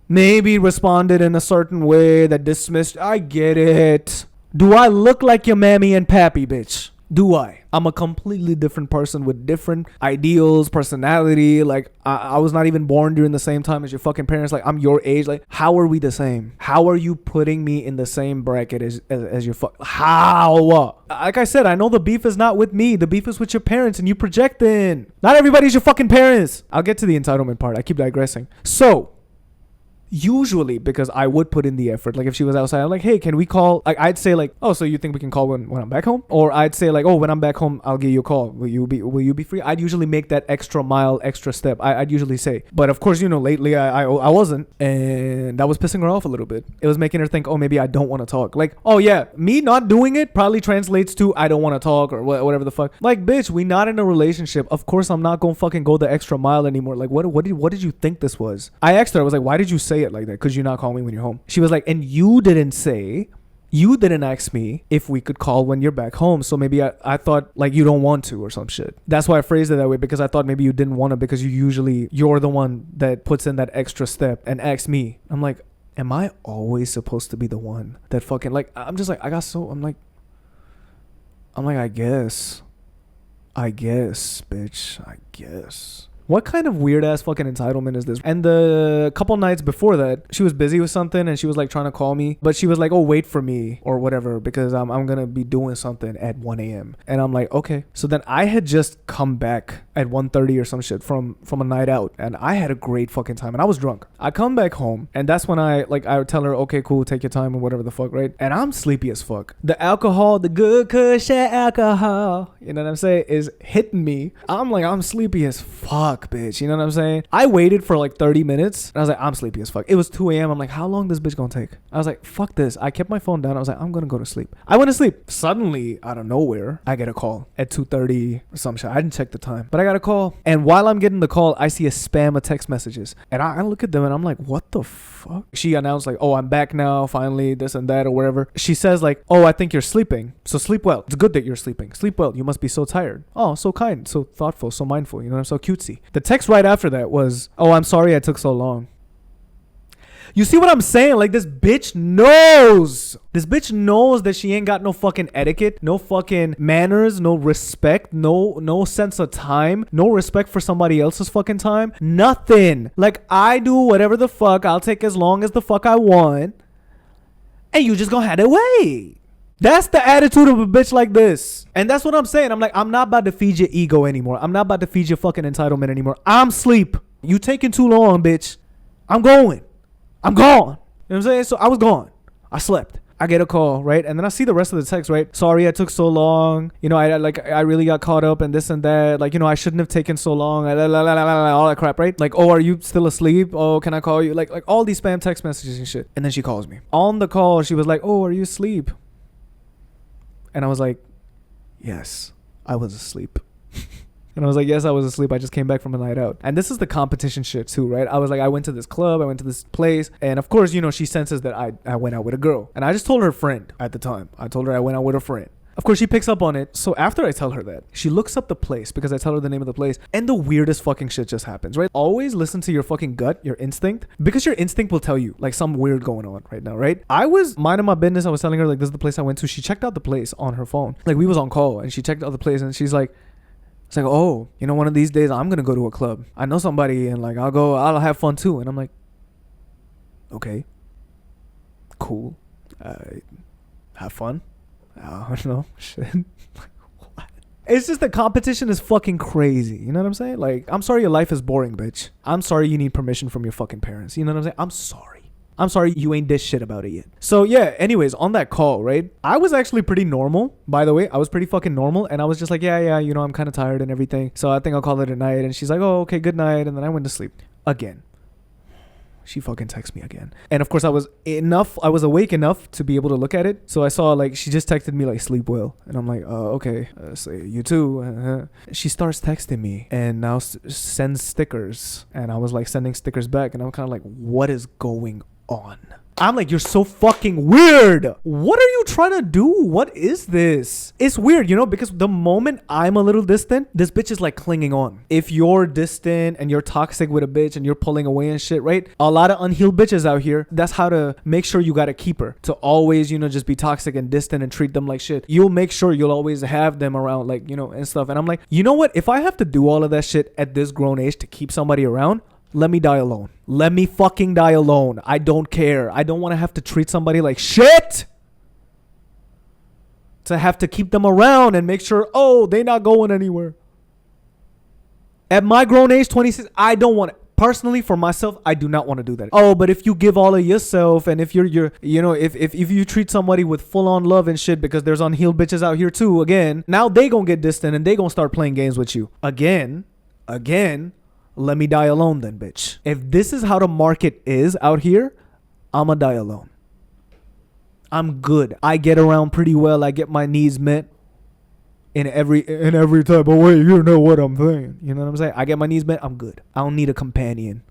maybe responded in a certain way that dismissed. I get it. Do I look like your mammy and pappy, bitch? Do I? I'm a completely different person with different ideals, personality. Like, I was not even born during the same time as your fucking parents. Like, I'm your age. Like, how are we the same? How are you putting me in the same bracket as your how? Like I said, I know the beef is not with me. The beef is with your parents and you projecting. Not everybody's your fucking parents. I'll get to the entitlement part. I keep digressing. So, usually, because I would put in the effort, like if she was outside, I'm like, hey, can we call? Like, I'd say like, oh, so you think we can call when I'm back home? Or I'd say like, oh, when I'm back home, I'll give you a call. Will you be free? I'd usually make that extra mile, extra step. I'd usually say, but of course, you know, lately I wasn't, and that was pissing her off a little bit. It was making her think, oh, maybe I don't want to talk. Like, oh yeah, me not doing it probably translates to I don't want to talk or whatever the fuck. Like, bitch, we not in a relationship. Of course, I'm not gonna fucking go the extra mile anymore. Like, what did you think this was? I asked her, I was like, why did you say it like that? Could you not call me when you're home? She was like, and you didn't ask me if we could call when you're back home. So maybe I thought like you don't want to or some shit. That's why I phrased it that way, because I thought maybe you didn't want to, because you're the one that puts in that extra step and asks me. I'm like, am I always supposed to be the one that fucking, like, I'm just like, I'm like, I guess, bitch, I guess. What kind of weird ass fucking entitlement is this? And the couple nights before that, she was busy with something and she was like trying to call me, but she was like, oh, wait for me or whatever, because I'm gonna be doing something at 1 a.m. And I'm like, okay. So then I had just come back at 1:30 or some shit from a night out, and I had a great fucking time and I was drunk. I come back home and that's when I would tell her, okay, cool, take your time or whatever the fuck, right? And I'm sleepy as fuck. The alcohol, the good cushion alcohol, you know what I'm saying, is hitting me. I'm sleepy as fuck, bitch, you know what I'm saying? I waited for like 30 minutes and I was like, I'm sleepy as fuck. It was 2 a.m. I'm like, how long this bitch gonna take? I was like, fuck this. I kept my phone down. I was like, I'm gonna go to sleep. I went to sleep. Suddenly, out of nowhere, I get a call at 2:30 or some shit. I didn't check the time, but I got a call. And while I'm getting the call, I see a spam of text messages. And I look at them and I'm like, what the fuck? She announced like, oh, I'm back now, finally, this and that or whatever. She says like, oh, I think you're sleeping. So sleep well. It's good that you're sleeping. Sleep well. You must be so tired. Oh, so kind, so thoughtful, so mindful. You know, I'm so cutesy. The text right after that was, oh, I'm sorry I took so long. You see what I'm saying? Like, this bitch knows. This bitch knows that she ain't got no fucking etiquette, no fucking manners, no respect, no sense of time, no respect for somebody else's fucking time. Nothing. Like, I do whatever the fuck. I'll take as long as the fuck I want. And you just gonna have to wait. That's the attitude of a bitch like this. And that's what I'm saying. I'm like, I'm not about to feed your ego anymore. I'm not about to feed your fucking entitlement anymore. I'm sleep. You taking too long, bitch. I'm going. I'm gone. You know what I'm saying? So I was gone. I slept. I get a call, right? And then I see the rest of the text, right? Sorry I took so long. You know, I really got caught up in this and that. Like, you know, I shouldn't have taken so long. All that crap, right? Like, oh, are you still asleep? Oh, can I call you? Like all these spam text messages and shit. And then she calls me. On the call, she was like, oh, are you asleep? And I was like, yes, I was asleep. And I was like, yes, I was asleep. I just came back from a night out. And this is the competition shit too, right? I was like, I went to this club. I went to this place. And of course, you know, she senses that I went out with a girl. And I just told her friend at the time. I told her I went out with a friend. Of course, she picks up on it. So after I tell her that, she looks up the place because I tell her the name of the place. And the weirdest fucking shit just happens, right? Always listen to your fucking gut, your instinct. Because your instinct will tell you like some weird going on right now, right? I was minding my business. I was telling her like, this is the place I went to. She checked out the place on her phone. Like, we was on call and she checked out the place and she's like, it's like, oh, you know, one of these days I'm going to go to a club. I know somebody and like, I'll have fun too. And I'm like, okay, cool. Have fun. I don't know. Shit. What? It's just the competition is fucking crazy. You know what I'm saying? Like, I'm sorry your life is boring, bitch. I'm sorry you need permission from your fucking parents. You know what I'm saying? I'm sorry. I'm sorry you ain't dish shit about it yet. So yeah, anyways, on that call, right? I was actually pretty normal, by the way. I was pretty fucking normal. And I was just like, yeah, you know, I'm kind of tired and everything. So I think I'll call it a night. And she's like, oh, okay, good night. And then I went to sleep again. She fucking texted me again. And of course I was awake enough to be able to look at it. So I saw like, she just texted me like, sleep well. And I'm like, okay, say you too. She starts texting me and now sends stickers. And I was like sending stickers back. And I'm kind of like, what is going on? I'm like, you're so fucking weird. What are you trying to do? What is this? It's weird, you know, because the moment I'm a little distant, this bitch is like clinging on. If you're distant and you're toxic with a bitch and you're pulling away and shit, right? A lot of unhealed bitches out here, that's how to make sure you got to keep her. To always, you know, just be toxic and distant and treat them like shit. You'll make sure you'll always have them around, like, you know, and stuff. And I'm like, you know what? If I have to do all of that shit at this grown age to keep somebody around, let me die alone. Let me fucking die alone. I don't care. I don't want to have to treat somebody like shit. To have to keep them around and make sure, oh, they not going anywhere. At my grown age, 26, I don't want it. Personally, for myself, I do not want to do that. Oh, but if you give all of yourself and if you're you know, if you treat somebody with full on love and shit, because there's unhealed bitches out here too, again, now they gonna get distant and they gonna start playing games with you. Again. Let me die alone then, bitch. If this is how the market is out here, I'ma die alone. I'm good. I get around pretty well. I get my needs met in every type of way. You know what I'm saying. You know what I'm saying? I get my needs met. I'm good. I don't need a companion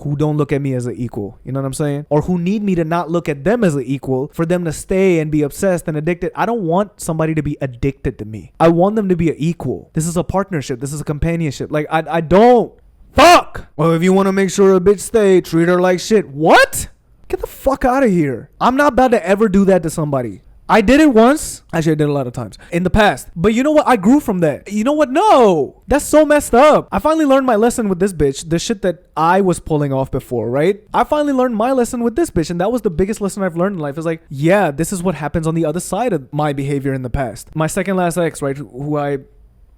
who don't look at me as an equal. You know what I'm saying? Or who need me to not look at them as an equal for them to stay and be obsessed and addicted. I don't want somebody to be addicted to me. I want them to be an equal. This is a partnership. This is a companionship. Like, I don't. Fuck! Well, if you want to make sure a bitch stay, treat her like shit. What? Get the fuck out of here. I'm not about to ever do that to somebody. I did it once. Actually, I did it a lot of times in the past. But you know what? I grew from that. You know what? No. That's so messed up. I finally learned my lesson with this bitch. The shit that I was pulling off before, right? I finally learned my lesson with this bitch. And that was the biggest lesson I've learned in life. Is like, yeah, this is what happens on the other side of my behavior in the past. My second last ex, right? Who I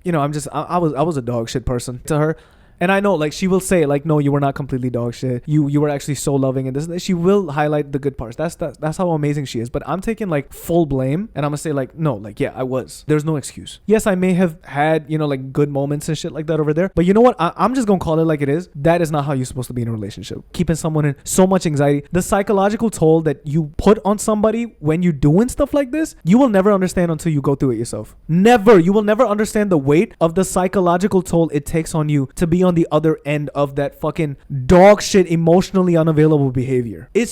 was a dog shit person to her. And I know, like, she will say, like, no, you were not completely dog shit. You were actually so loving and this. She will highlight the good parts. That's how amazing she is. But I'm taking, like, full blame. And I'm going to say, like, no, like, yeah, I was. There's no excuse. Yes, I may have had, you know, like, good moments and shit like that over there. But you know what? I'm just going to call it like it is. That is not how you're supposed to be in a relationship. Keeping someone in so much anxiety. The psychological toll that you put on somebody when you're doing stuff like this, you will never understand until you go through it yourself. Never. You will never understand the weight of the psychological toll it takes on you to be on the other end of that fucking dog shit, emotionally unavailable behavior. It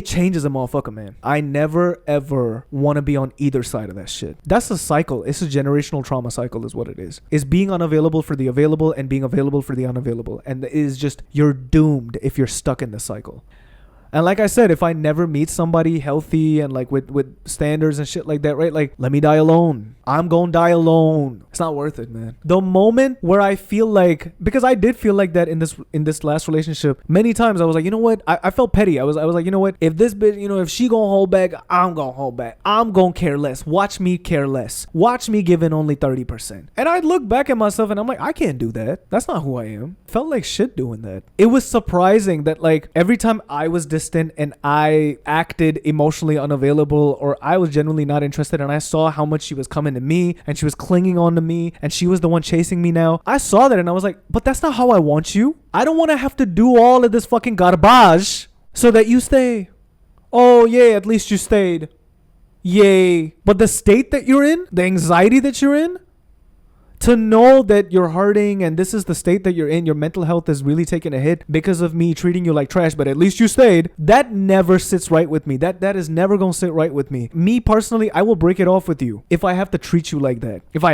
changes a motherfucker, man. I never ever want to be on either side of that shit. That's a cycle. It's a generational trauma cycle is what it is. It's being unavailable for the available and being available for the unavailable. And it is just, you're doomed if you're stuck in the cycle. And like I said, if I never meet somebody healthy and like with standards and shit like that, right? Like, let me die alone. I'm gonna die alone. It's not worth it, man. The moment where I feel like, because I did feel like that in this last relationship, many times I was like, you know what? I felt petty. I was like, you know what? If this bitch, you know, if she gonna hold back, I'm gonna hold back. I'm gonna care less. Watch me care less. Watch me give in only 30%. And I look back at myself and I'm like, I can't do that. That's not who I am. Felt like shit doing that. It was surprising that like every time I was distant and I acted emotionally unavailable or I was genuinely not interested and I saw how much she was coming to me and she was clinging on to me and she was the one chasing me now. I saw that and I was like, but that's not how I want you. I don't want to have to do all of this fucking garbage so that you stay. Oh yeah, at least you stayed. Yay. But the state that you're in, the anxiety that you're in, to know that you're hurting and this is the state that you're in, your mental health is really taking a hit because of me treating you like trash, but at least you stayed. That never sits right with me. That is never gonna sit right with me. Me personally, I will break it off with you if I have to treat you like that. If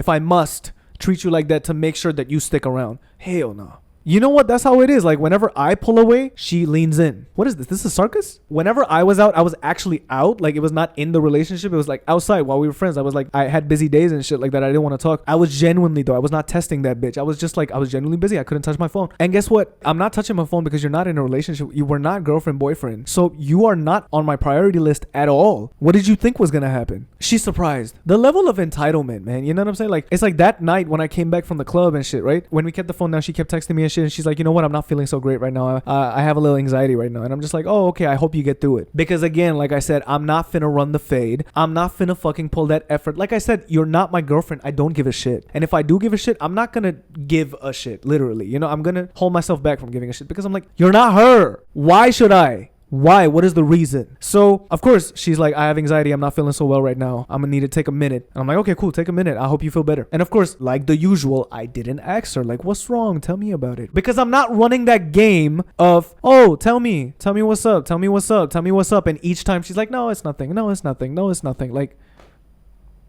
I must treat you like that to make sure that you stick around. Hell no. You know what? That's how it is. Like whenever I pull away, she leans in. What is this? This is a circus? Whenever I was out, I was actually out. Like it was not in the relationship. It was like outside while we were friends. I was like, I had busy days and shit like that. I didn't want to talk. I was genuinely though. I was not testing that bitch. I was just like, I was genuinely busy. I couldn't touch my phone. And guess what? I'm not touching my phone because you're not in a relationship. You were not girlfriend, boyfriend. So you are not on my priority list at all. What did you think was going to happen? She's surprised. The level of entitlement, man. You know what I'm saying? Like, it's like that night when I came back from the club and shit, right? When we kept the phone down, she kept texting me and shit. And she's like, you know what? I'm not feeling so great right now. I have a little anxiety right now. And I'm just like, oh, okay. I hope you get through it. Because again, like I said, I'm not finna run the fade. I'm not finna fucking pull that effort. Like I said, you're not my girlfriend. I don't give a shit. And if I do give a shit, I'm not gonna give a shit, literally. You know, I'm gonna hold myself back from giving a shit because I'm like, you're not her. Why should I? Why? What is the reason? So, of course, she's like, I have anxiety. I'm not feeling so well right now. I'm gonna need to take a minute. And I'm like, okay, cool. Take a minute. I hope you feel better. And of course, like the usual, I didn't ask her, like, what's wrong? Tell me about it. Because I'm not running that game of, oh, tell me what's up. Tell me what's up. Tell me what's up. And each time she's like, no, it's nothing. No, it's nothing. No, it's nothing. Like,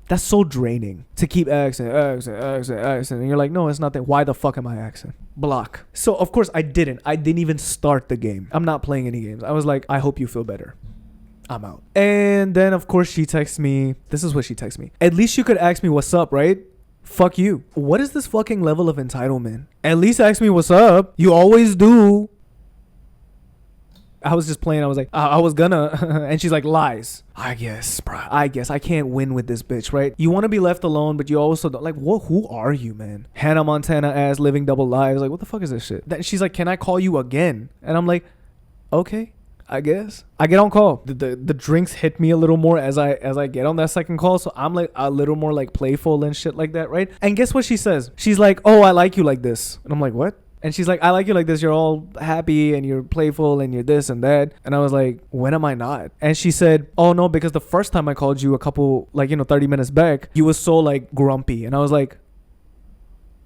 that's so draining to keep asking. And you're like, no, it's nothing. Why the fuck am I asking? Block. So, of course, I didn't even start the game. I'm not playing any games. I was like, I hope you feel better. I'm out. And then, of course, she texts me. This is what she texts me. At least you could ask me what's up, right? Fuck you. What is this fucking level of entitlement? At least ask me what's up. You always do. I was just playing. I was like, I was gonna. And she's like, lies. I guess, bro. I guess I can't win with this bitch, right? You want to be left alone, but you also don't. Like, what? Who are you, man? Hannah Montana ass living double lives. Like, what the fuck is this shit? Then she's like, can I call you again? And I'm like, okay, I guess. I get on call. The drinks hit me a little more as I get on that second call. So I'm like a little more like playful and shit like that, right? And guess what she says? She's like, oh, I like you like this. And I'm like, what? And she's like, I like you like this. You're all happy and you're playful and you're this and that. And I was like, when am I not? And she said, oh no, because the first time I called you a couple, 30 minutes back, you was so like grumpy. And I was like,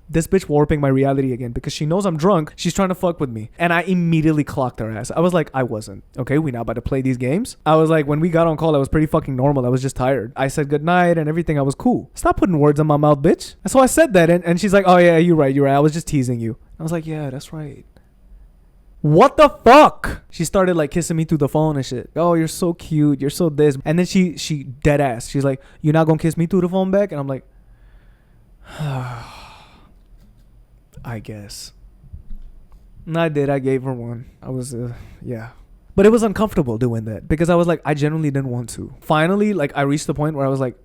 this bitch warping my reality again because she knows I'm drunk. She's trying to fuck with me. And I immediately clocked her ass. I was like, I wasn't. Okay, we not about to play these games. I was like, when we got on call, I was pretty fucking normal. I was just tired. I said goodnight and everything. I was cool. Stop putting words in my mouth, bitch. So I said that. And she's like, oh yeah, you're right. I was just teasing you. I was like, yeah, that's right. What the fuck? She started like kissing me through the phone and shit. Oh, you're so cute. You're so this. And then she dead ass. She's like, you're not gonna kiss me through the phone back? And I'm like, I guess. And I did. I gave her one. I was, yeah. But it was uncomfortable doing that because I was like, I genuinely didn't want to. Finally, like I reached the point where I was like,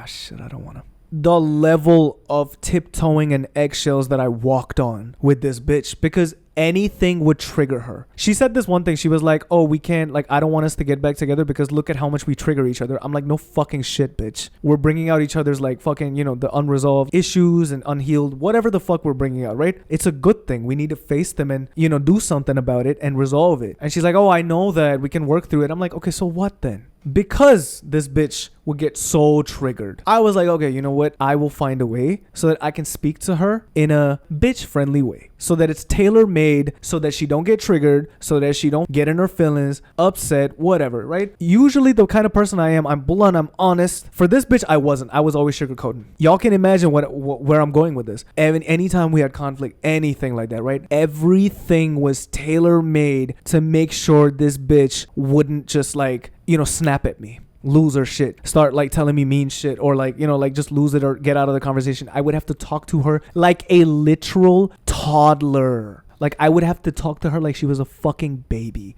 shit, I don't want to. The level of tiptoeing and eggshells that I walked on with this bitch because anything would trigger her. She said this one thing. She was like, oh, we can't, like, I don't want us to get back together because look at how much we trigger each other. I'm like, no fucking shit, bitch. We're bringing out each other's like fucking, the unresolved issues and unhealed, whatever the fuck we're bringing out, right? It's a good thing. We need to face them and, do something about it and resolve it. And she's like, oh, I know that we can work through it. I'm like, okay, so what then? Because this bitch would get so triggered. I was like, okay, you know what? I will find a way so that I can speak to her in a bitch friendly way. So that it's tailor made so that she don't get triggered, so that she don't get in her feelings, upset, whatever, right? Usually the kind of person I am, I'm blunt, I'm honest. For this bitch, I wasn't. I was always sugarcoating. Y'all can imagine where I'm going with this. And anytime we had conflict, anything like that, right? Everything was tailor made to make sure this bitch wouldn't just like, snap at me, lose her shit, start like telling me mean shit, or like, like just lose it or get out of the conversation. I would have to talk to her like a literal toddler. Like I would have to talk to her like she was a fucking baby.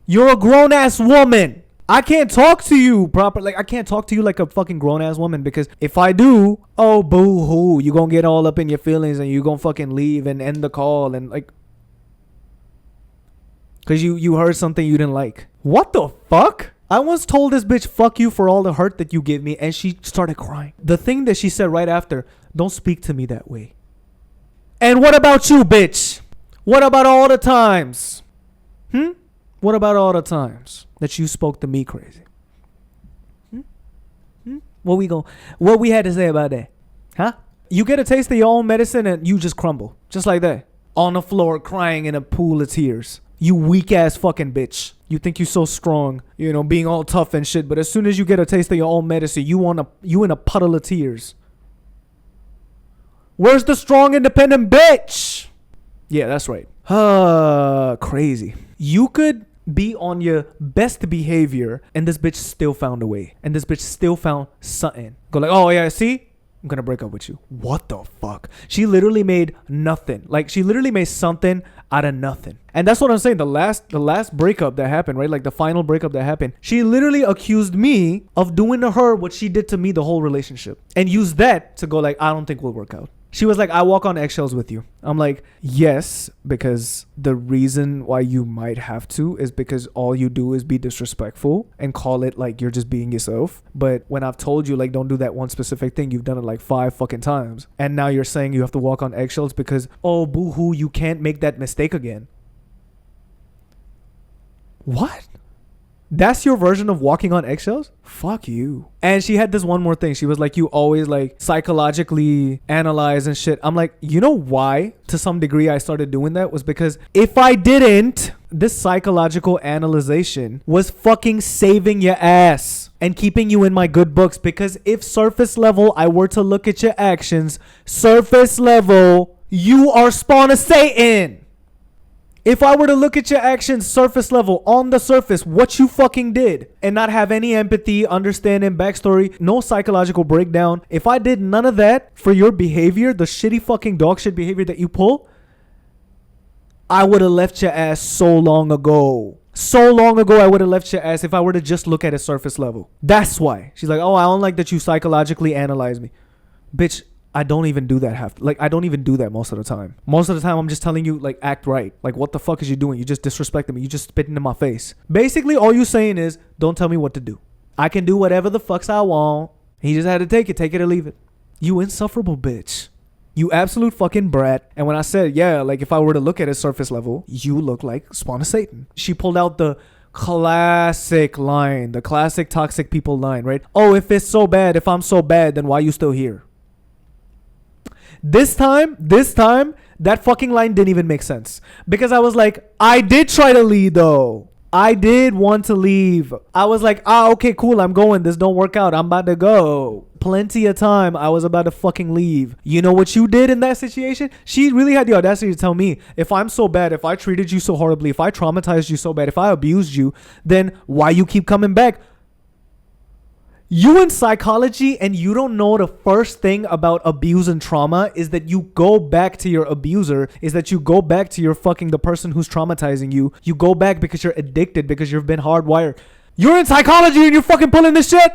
You're a grown ass woman. I can't talk to you proper. Like I can't talk to you like a fucking grown ass woman because if I do, oh boo hoo, you gonna get all up in your feelings and you gonna fucking leave and end the call and like, cause you heard something you didn't like. What the fuck? I once told this bitch, fuck you for all the hurt that you give me, and she started crying. The thing that she said right after, don't speak to me that way. And what about you, bitch? What about all the times? What about all the times that you spoke to me crazy? What we had to say about that? Huh? You get a taste of your own medicine and you just crumble. Just like that. On the floor crying in a pool of tears. You weak ass fucking bitch. You think you so strong, being all tough and shit. But as soon as you get a taste of your own medicine, you in a puddle of tears. Where's the strong, independent bitch? Yeah, that's right. Crazy. You could be on your best behavior and this bitch still found a way. And this bitch still found something. Go like, oh yeah, see? I'm gonna break up with you. What the fuck? She literally made nothing. Like she literally made something out of nothing. And that's what I'm saying. The last breakup that happened, right? Like the final breakup that happened. She literally accused me of doing to her what she did to me the whole relationship. And used that to go like, I don't think we'll work out. She was like, I walk on eggshells with you. I'm like, yes, because the reason why you might have to is because all you do is be disrespectful and call it like you're just being yourself. But when I've told you, like, don't do that one specific thing, you've done it like 5 fucking times. And now you're saying you have to walk on eggshells because, oh, boo-hoo, you can't make that mistake again. What? That's your version of walking on eggshells? Fuck you. And she had this one more thing. She was like, you always like psychologically analyze and shit. I'm like, you know why to some degree I started doing that was because if I didn't, this psychological analyzation was fucking saving your ass and keeping you in my good books. Because if surface level, I were to look at your actions, surface level, you are spawn of Satan. If I were to look at your actions surface level, on the surface, what you fucking did, and not have any empathy, understanding, backstory, no psychological breakdown, if I did none of that for your behavior, the shitty fucking dog shit behavior that you pull, I would have left your ass so long ago. So long ago, I would have left your ass if I were to just look at it surface level. That's why. She's like, oh, I don't like that you psychologically analyze me. Bitch, I don't even do that I don't even do that most of the time. Most of the time, I'm just telling you, like, act right. Like, what the fuck is you doing? You just disrespecting me. You just spitting in my face. Basically, all you saying is, don't tell me what to do. I can do whatever the fucks I want. He just had to take it or leave it. You insufferable bitch. You absolute fucking brat. And when I said, yeah, like, if I were to look at it surface level, you look like spawn of Satan. She pulled out the classic line, the classic toxic people line, right? Oh, if it's so bad, if I'm so bad, then why you still here? This time, that fucking line didn't even make sense. Because I was like, I did try to leave though. I did want to leave. I was like, okay, cool, I'm going. This don't work out. I'm about to go. Plenty of time. I was about to fucking leave. You know what you did in that situation? She really had the audacity to tell me, if I'm so bad, if I treated you so horribly, if I traumatized you so bad, if I abused you, then why you keep coming back? You in psychology and you don't know the first thing about abuse and trauma is that you go back to your abuser, is that you go back to your fucking the person who's traumatizing you. You go back because you're addicted, because you've been hardwired. You're in psychology and you're fucking pulling this shit.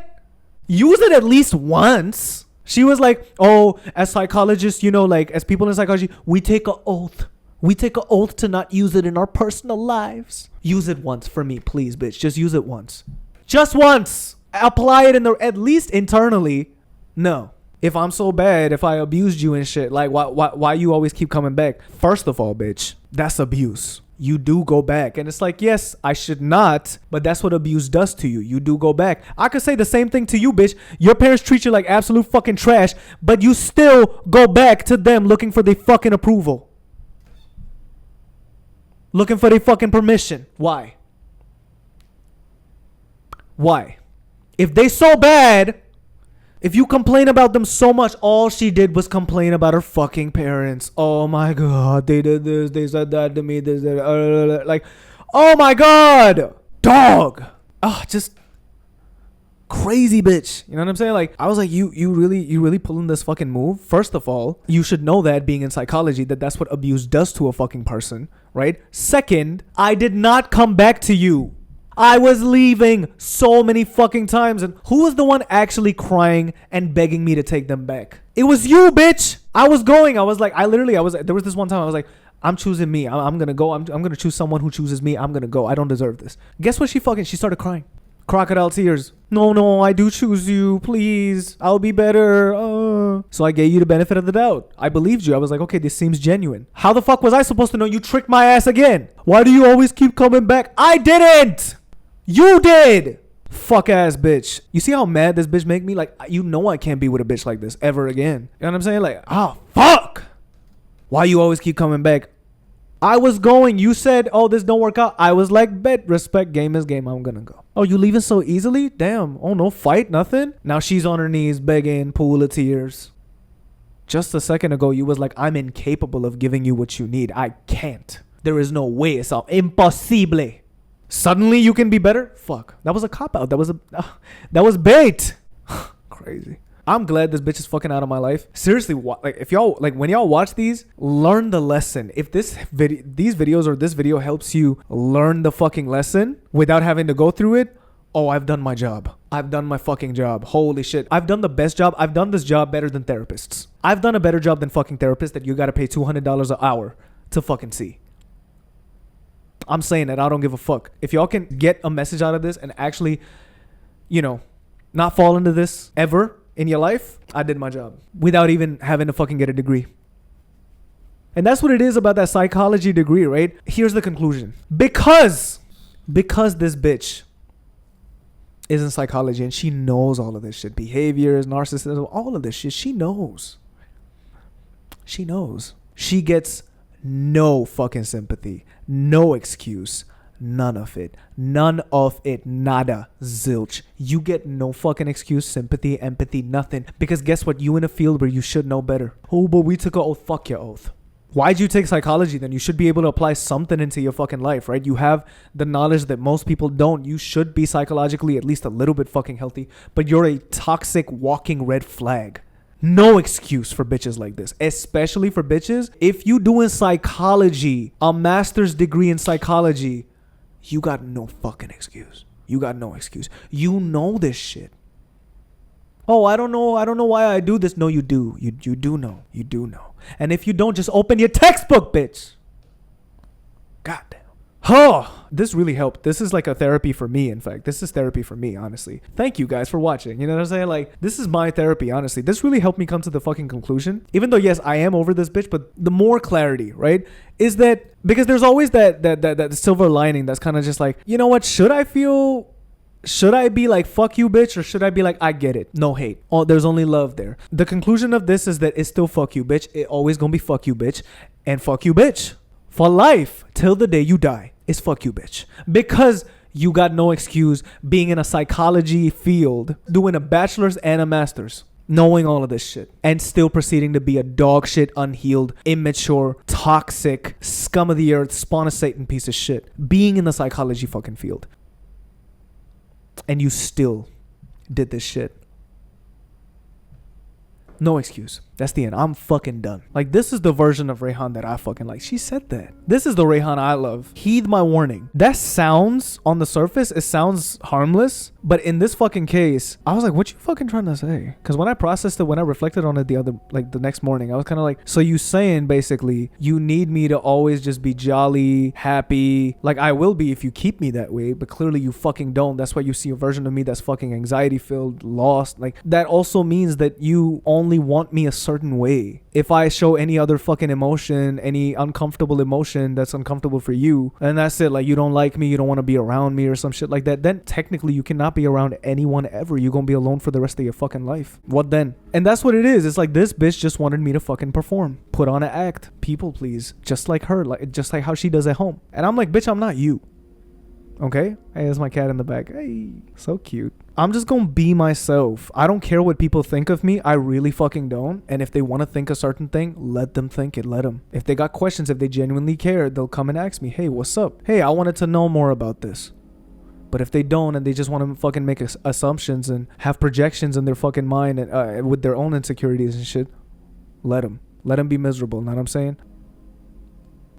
Use it at least once. She was like, oh, as psychologists, you know, like as people in psychology, we take an oath. We take an oath to not use it in our personal lives. Use it once for me, please, bitch. Just use it once. Just once. Apply it in the at least internally. No, if I'm so bad, if I abused you and shit, like why you always keep coming back? First of all, bitch, that's abuse. You do go back, and it's like, yes, I should not, but that's what abuse does to you. You do go back. I could say the same thing to you, bitch. Your parents treat you like absolute fucking trash, but you still go back to them looking for their fucking approval, looking for their fucking permission. Why? If they so bad, if you complain about them so much, all she did was complain about her fucking parents. Oh my God, they did this, they said that to me, this, that, like, oh my God, dog. Just crazy bitch. You know what I'm saying? Like, I was like, you really pulling this fucking move? First of all, you should know that being in psychology, that's what abuse does to a fucking person, right? Second, I did not come back to you. I was leaving so many fucking times. And who was the one actually crying and begging me to take them back? It was you, bitch. I was going. I was like, there was this one time I was like, I'm choosing me. I'm going to go. I'm going to choose someone who chooses me. I'm going to go. I don't deserve this. Guess what? She started crying. Crocodile tears. No, I do choose you. Please. I'll be better. So I gave you the benefit of the doubt. I believed you. I was like, okay, this seems genuine. How the fuck was I supposed to know you tricked my ass again? Why do you always keep coming back? I didn't. You did! Fuck ass bitch. You see how mad this bitch make me? Like, you know I can't be with a bitch like this ever again. You know what I'm saying? Like, fuck! Why you always keep coming back? I was going. You said, oh, this don't work out. I was like, bet, respect, game is game. I'm gonna go. Oh, you leaving so easily? Damn. Oh, no fight, nothing? Now she's on her knees begging, pool of tears. Just a second ago, you was like, I'm incapable of giving you what you need. I can't. There is no way. It's all impossible. Suddenly you can be better? Fuck. That was a cop-out. That was bait. Crazy. I'm glad this bitch is fucking out of my life. Seriously, like if y'all like when y'all watch these, learn the lesson. If these videos or this video helps you learn the fucking lesson without having to go through it, oh, I've done my job. I've done my fucking job. Holy shit. I've done the best job. I've done this job better than therapists. I've done a better job than fucking therapists that you gotta pay $200 an hour to fucking see. I'm saying that. I don't give a fuck. If y'all can get a message out of this and actually, you know, not fall into this ever in your life, I did my job without even having to fucking get a degree. And that's what it is about that psychology degree, right? Here's the conclusion. Because this bitch is in psychology and she knows all of this shit, behaviors, narcissism, all of this shit, she knows. She knows. She gets no fucking sympathy, no excuse, none of it. None of it. Nada. Zilch. You get no fucking excuse, sympathy, empathy, nothing. Because guess what? You in a field where you should know better. Oh, but we took an oath. Fuck your oath. Why'd you take psychology then? You should be able to apply something into your fucking life, right? You have the knowledge that most people don't. You should be psychologically at least a little bit fucking healthy, but you're a toxic walking red flag. No excuse for bitches like this, especially for bitches. If you doing psychology, a master's degree in psychology, you got no fucking excuse. You got no excuse. You know this shit. Oh, I don't know why I do this. No, you do. You do know. You do know. And if you don't, just open your textbook, bitch. Goddamn. Oh, this really helped. This is like a therapy for me, in fact. This is therapy for me, honestly. Thank you guys for watching. You know what I'm saying? Like, this is my therapy, honestly. This really helped me come to the fucking conclusion. Even though, yes, I am over this bitch, but the more clarity, right, is that because there's always that silver lining that's kind of just like, you know what? Should I be like, fuck you, bitch? Or should I be like, I get it. No hate. Oh, there's only love there. The conclusion of this is that it's still fuck you, bitch. It always gonna be fuck you, bitch. And fuck you, bitch. For life, till the day you die, it's fuck you, bitch. Because you got no excuse being in a psychology field, doing a bachelor's and a master's, knowing all of this shit, and still proceeding to be a dog shit, unhealed, immature, toxic, scum of the earth, spawn of Satan piece of shit. Being in the psychology fucking field. And you still did this shit. No excuse. That's the end. I'm fucking done. Like, this is the version of Rayhan that I fucking like. She said that. This is the Rayhan I love. Heed my warning. That sounds, on the surface, it sounds harmless. But in this fucking case, I was like, what you fucking trying to say? Because when I processed it, when I reflected on it the next morning, I was kind of like, so you saying basically, you need me to always just be jolly, happy. Like, I will be if you keep me that way. But clearly you fucking don't. That's why you see a version of me that's fucking anxiety filled, lost. Like, that also means that you only want me a certain way. If I show any other fucking emotion, any uncomfortable emotion that's uncomfortable for you, and that's it, like you don't like me, you don't want to be around me or some shit like that, then technically you cannot be around anyone ever. You're gonna be alone for the rest of your fucking life. What then? And that's what it is. It's like this bitch just wanted me to fucking perform, put on an act, people please, just like her, like just like how she does at home. And I'm like, bitch, I'm not you. Okay? Hey, there's my cat in the back. Hey, so cute. I'm just gonna be myself. I don't care what people think of me. I really fucking don't. And if they want to think a certain thing, let them think it. Let them. If they got questions, if they genuinely care, they'll come and ask me, hey, what's up? Hey, I wanted to know more about this. But if they don't and they just want to fucking make assumptions and have projections in their fucking mind and with their own insecurities and shit, let them. Let them be miserable. Know what I'm saying?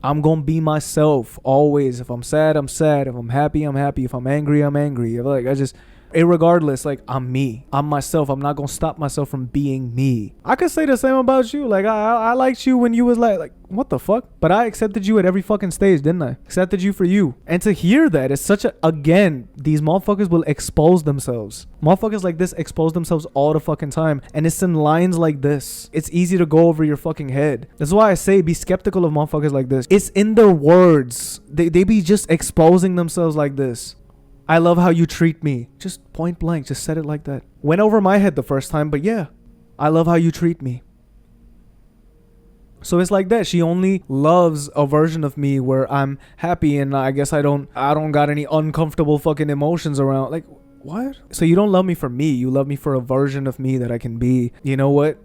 I'm gonna be myself always. If I'm sad, I'm sad. If I'm happy, I'm happy. If I'm angry, I'm angry. If like irregardless, like I'm me. I'm myself. I'm not gonna stop myself from being me. I could say the same about you. Like I liked you when you was like what the fuck? But I accepted you at every fucking stage, didn't I? Accepted you for you. And to hear that is such a, again, these motherfuckers will expose themselves. Motherfuckers like this expose themselves all the fucking time. And it's in lines like this. It's easy to go over your fucking head. That's why I say be skeptical of motherfuckers like this. It's in their words. They be just exposing themselves like this. I love how you treat me. Just point blank. Just said it like that. Went over my head the first time, but yeah. I love how you treat me. So it's like that. She only loves a version of me where I'm happy and I guess I don't got any uncomfortable fucking emotions around. Like, what? So you don't love me for me. You love me for a version of me that I can be. You know what?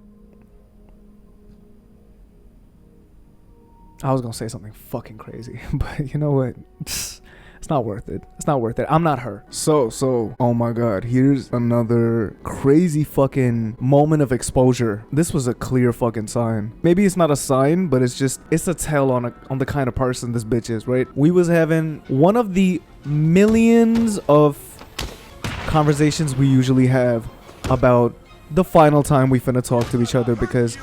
I was gonna say something fucking crazy, but you know what? It's not worth it. It's not worth it. I'm not her. So, oh my God, here's another crazy fucking moment of exposure. This was a clear fucking sign. Maybe it's not a sign, but it's a tell on the kind of person this bitch is, right? We was having one of the millions of conversations we usually have about the final time we finna talk to each other, because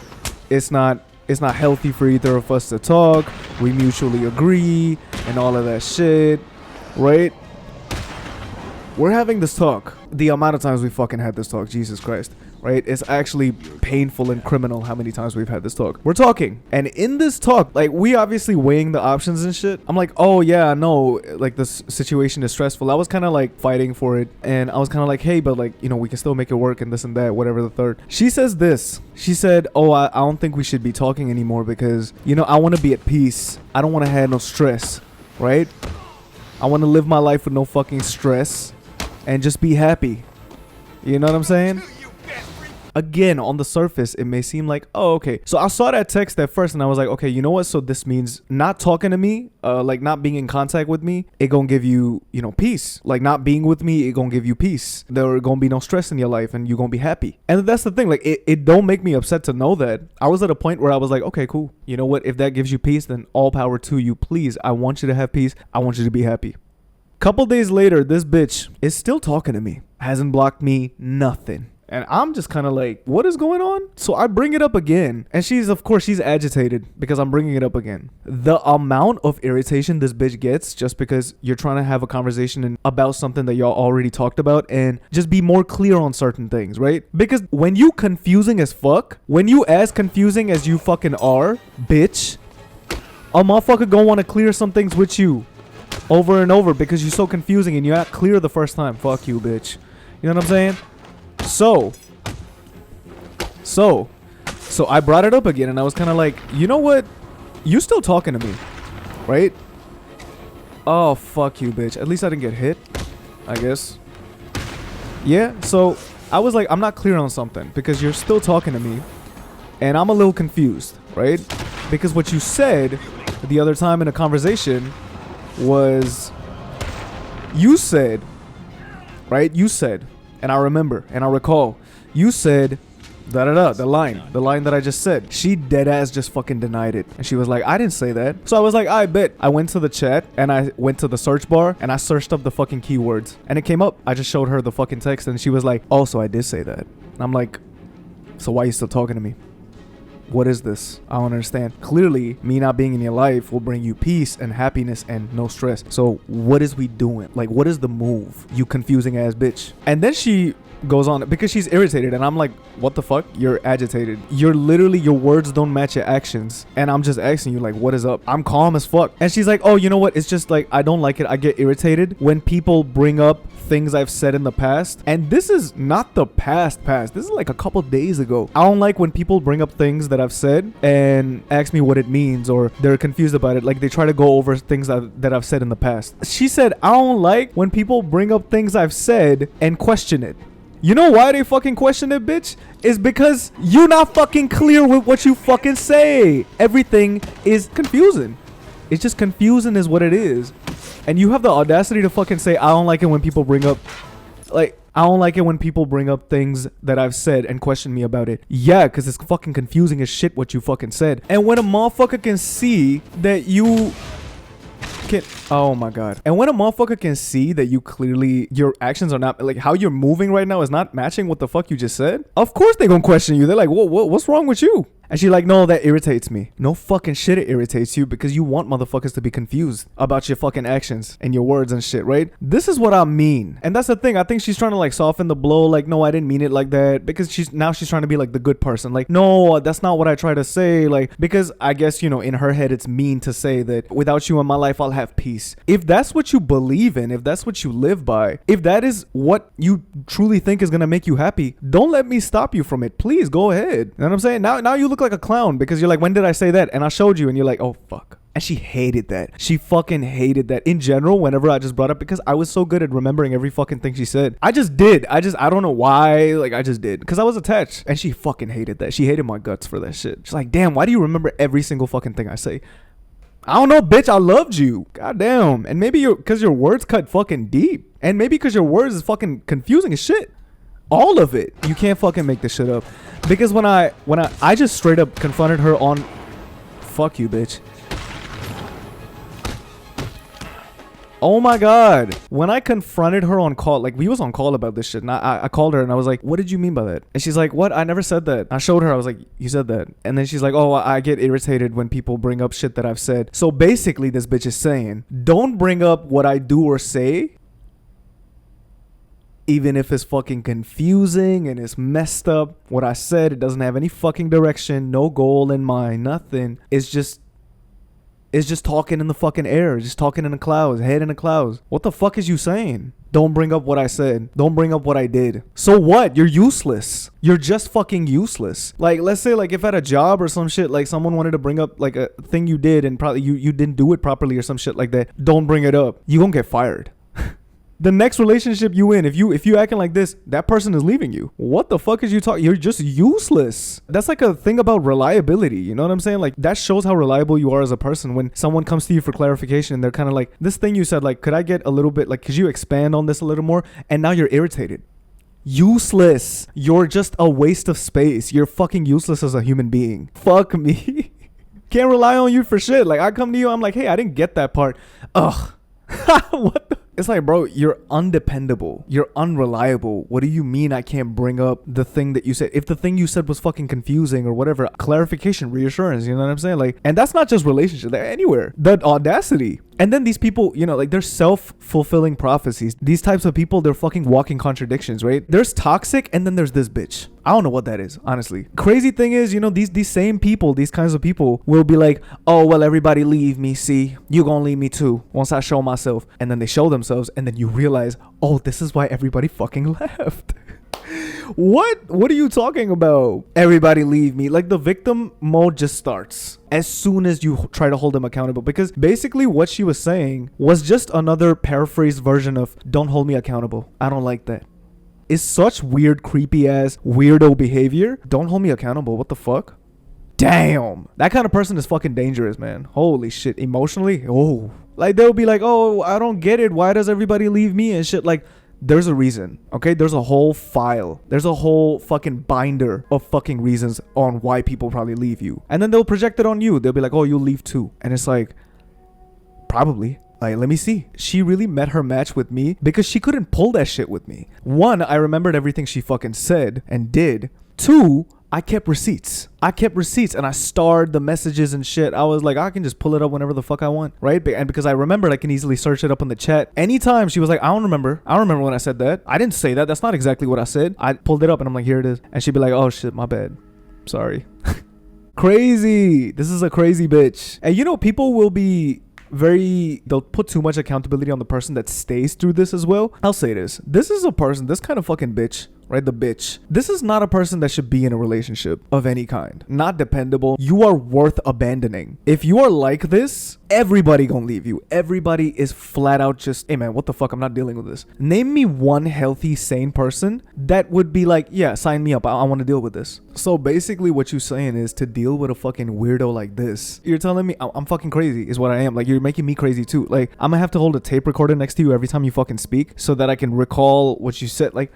it's not healthy for either of us to talk. We mutually agree and all of that shit, right? We're having this talk. The amount of times we fucking had this talk, Jesus Christ, right? It's actually painful and criminal how many times we've had this talk. We're talking, and in this talk, like, we obviously weighing the options and shit. I'm like, oh yeah, no, like, this situation is stressful. I was kind of like fighting for it, and I was kind of like, hey, but like, you know, we can still make it work and this and that, whatever the third. She says this. She said, oh, I don't think we should be talking anymore because, you know, I want to be at peace. I don't want to have no stress, right? I want to live my life with no fucking stress and just be happy. You know what I'm saying? Again, on the surface, it may seem like, oh, okay. So I saw that text at first and I was like, okay, you know what? So this means not talking to me, like not being in contact with me, it gonna give you, you know, peace. Like not being with me, it gonna give you peace. There gonna be no stress in your life and you gonna be happy. And that's the thing, like it don't make me upset to know that. I was at a point where I was like, okay, cool. You know what? If that gives you peace, then all power to you. Please, I want you to have peace. I want you to be happy. Couple days later, this bitch is still talking to me. Hasn't blocked me, nothing. And I'm just kind of like, what is going on? So I bring it up again. And she's agitated because I'm bringing it up again. The amount of irritation this bitch gets just because you're trying to have a conversation about something that y'all already talked about and just be more clear on certain things, right? Because when you confusing as fuck, when you as confusing as you fucking are, bitch, a motherfucker gonna want to clear some things with you over and over because you're so confusing and you're not clear the first time. Fuck you, bitch. You know what I'm saying? So I brought it up again and I was kind of like, you know what? You still talking to me, right? Oh, fuck you, bitch. At least I didn't get hit, I guess. Yeah, so I was like, I'm not clear on something because you're still talking to me and I'm a little confused, right? Because what you said the other time in a conversation was, you said, right? You said, and I remember and I recall, you said the line that I just said. She dead ass just fucking denied it. And she was like, I didn't say that. So I was like, I bet. I went to the chat and I went to the search bar and I searched up the fucking keywords and it came up. I just showed her the fucking text and she was like, oh, so I did say that. And I'm like, so why are you still talking to me? What is this? I don't understand. Clearly, me not being in your life will bring you peace and happiness and no stress. So what is we doing? Like, what is the move? You confusing ass bitch. And then she goes on because she's irritated and I'm like, what the fuck? You're agitated. You're literally, your words don't match your actions. And I'm just asking you, like, what is up? I'm calm as fuck. And she's like, oh, you know what? It's just like, I don't like it. I get irritated when people bring up things I've said in the past. And this is not the past. This is like a couple days ago. I don't like when people bring up things that I've said and ask me what it means or they're confused about it. Like they try to go over things that I've said in the past. She said, I don't like when people bring up things I've said and question it. You know why they fucking question it, bitch? Is because you're not fucking clear with what you fucking say. Everything is confusing. It's just confusing is what it is. And you have the audacity to fucking say, I don't like it when people bring up, like, I don't like it when people bring up things that I've said and question me about it. Yeah, because it's fucking confusing as shit what you fucking said. And when a motherfucker can see that you can, oh my god. And when a motherfucker can see that you clearly, your actions are not, like how you're moving right now is not matching what the fuck you just said, of course they gonna question you. They're like, what's wrong with you? And she's like, no, that irritates me. No fucking shit, it irritates you because you want motherfuckers to be confused about your fucking actions and your words and shit, right? This is what I mean. And that's the thing. I think she's trying to like soften the blow. Like, no, I didn't mean it like that. Because she's trying to be like the good person. Like, no, that's not what I try to say. Like, because I guess, you know, in her head, it's mean to say that without you in my life, I'll have peace. If that's what you believe in, if that's what you live by, if that is what you truly think is going to make you happy, don't let me stop you from it. Please go ahead. You know what I'm saying? Now you look like a clown because you're like, when did I say that? And I showed you and you're like, oh fuck. And she hated that. She fucking hated that in general whenever I just brought up, because I was so good at remembering every fucking thing she said. I just did. I don't know why. Like, I just did because I was attached. And she fucking hated that. She hated my guts for that shit. She's like, damn, why do you remember every single fucking thing I say? I don't know, bitch. I loved you. God damn. And maybe because your words cut fucking deep. And maybe because your words is fucking confusing as shit. All of it. You can't fucking make this shit up. Because when I just straight up confronted her on, fuck you, bitch. Oh my god. When I confronted her on call, like we was on call about this shit, and I called her and I was like, what did you mean by that? And she's like, what? I never said that. I showed her, I was like, you said that. And then she's like, oh, I get irritated when people bring up shit that I've said. So basically this bitch is saying, don't bring up what I do or say, even if it's fucking confusing and it's messed up. What I said, it doesn't have any fucking direction, no goal in mind, nothing. It's just talking in the fucking air, just talking in the clouds, head in the clouds. What the fuck is you saying? Don't bring up what I said. Don't bring up what I did. So what? You're useless. You're just fucking useless. Like, let's say like if at a job or some shit, like someone wanted to bring up like a thing you did and probably you didn't do it properly or some shit like that. Don't bring it up. You gonna get fired. The next relationship you in, if you acting like this, that person is leaving you. What the fuck is you talking? You're just useless. That's like a thing about reliability. You know what I'm saying? Like that shows how reliable you are as a person when someone comes to you for clarification and they're kind of like, this thing you said, like, could I get a little bit, like, could you expand on this a little more? And now you're irritated. Useless. You're just a waste of space. You're fucking useless as a human being. Fuck me. Can't rely on you for shit. Like I come to you, I'm like, hey, I didn't get that part. Ugh. What the? It's like, bro, you're undependable. You're unreliable. What do you mean I can't bring up the thing that you said? If the thing you said was fucking confusing or whatever, clarification, reassurance, you know what I'm saying? Like, and that's not just relationship, they're anywhere. The audacity. And then these people, you know, like they're self-fulfilling prophecies. These types of people, they're fucking walking contradictions, right? There's toxic and then there's this bitch. I don't know what that is, honestly. Crazy thing is, you know, these same people, these kinds of people will be like, oh, well, everybody leave me. See, you gonna leave me too once I show myself. And then they show themselves and then you realize, oh, this is why everybody fucking left. What are you talking about? Everybody leave me. Like the victim mode just starts as soon as you try to hold them accountable, because basically what she was saying was just another paraphrased version of don't hold me accountable. I don't like that. It's such weird, creepy ass weirdo behavior. Don't hold me accountable. What the fuck? Damn. That kind of person is fucking dangerous, man. Holy shit. Emotionally, oh, like they'll be like, oh, I don't get it. Why does everybody leave me and shit? Like, there's a reason, okay? There's a whole file. There's a whole fucking binder of fucking reasons on why people probably leave you. And then they'll project it on you. They'll be like, oh, you'll leave too. And it's like, probably. Like, let me see. She really met her match with me because she couldn't pull that shit with me. One, I remembered everything she fucking said and did. Two, I kept receipts and I starred the messages and shit. I was like, I can just pull it up whenever the fuck I want, right? And because I remembered, I can easily search it up on the chat. Anytime she was like, I don't remember when I said that. I didn't say that. That's not exactly what I said. I pulled it up and I'm like, here it is. And she'd be like, oh shit, my bad. Sorry. Crazy. This is a crazy bitch. And you know, people will be they'll put too much accountability on the person that stays through this as well. I'll say this. This is a person, this kind of fucking bitch, right? The bitch. This is not a person that should be in a relationship of any kind. Not dependable. You are worth abandoning. If you are like this, everybody gonna leave you. Everybody is flat out just, hey man, what the fuck? I'm not dealing with this. Name me one healthy, sane person that would be like, yeah, sign me up. I want to deal with this. So basically what you're saying is to deal with a fucking weirdo like this, you're telling me I'm fucking crazy is what I am. Like, you're making me crazy too. Like, I'm gonna have to hold a tape recorder next to you every time you fucking speak so that I can recall what you said. Like,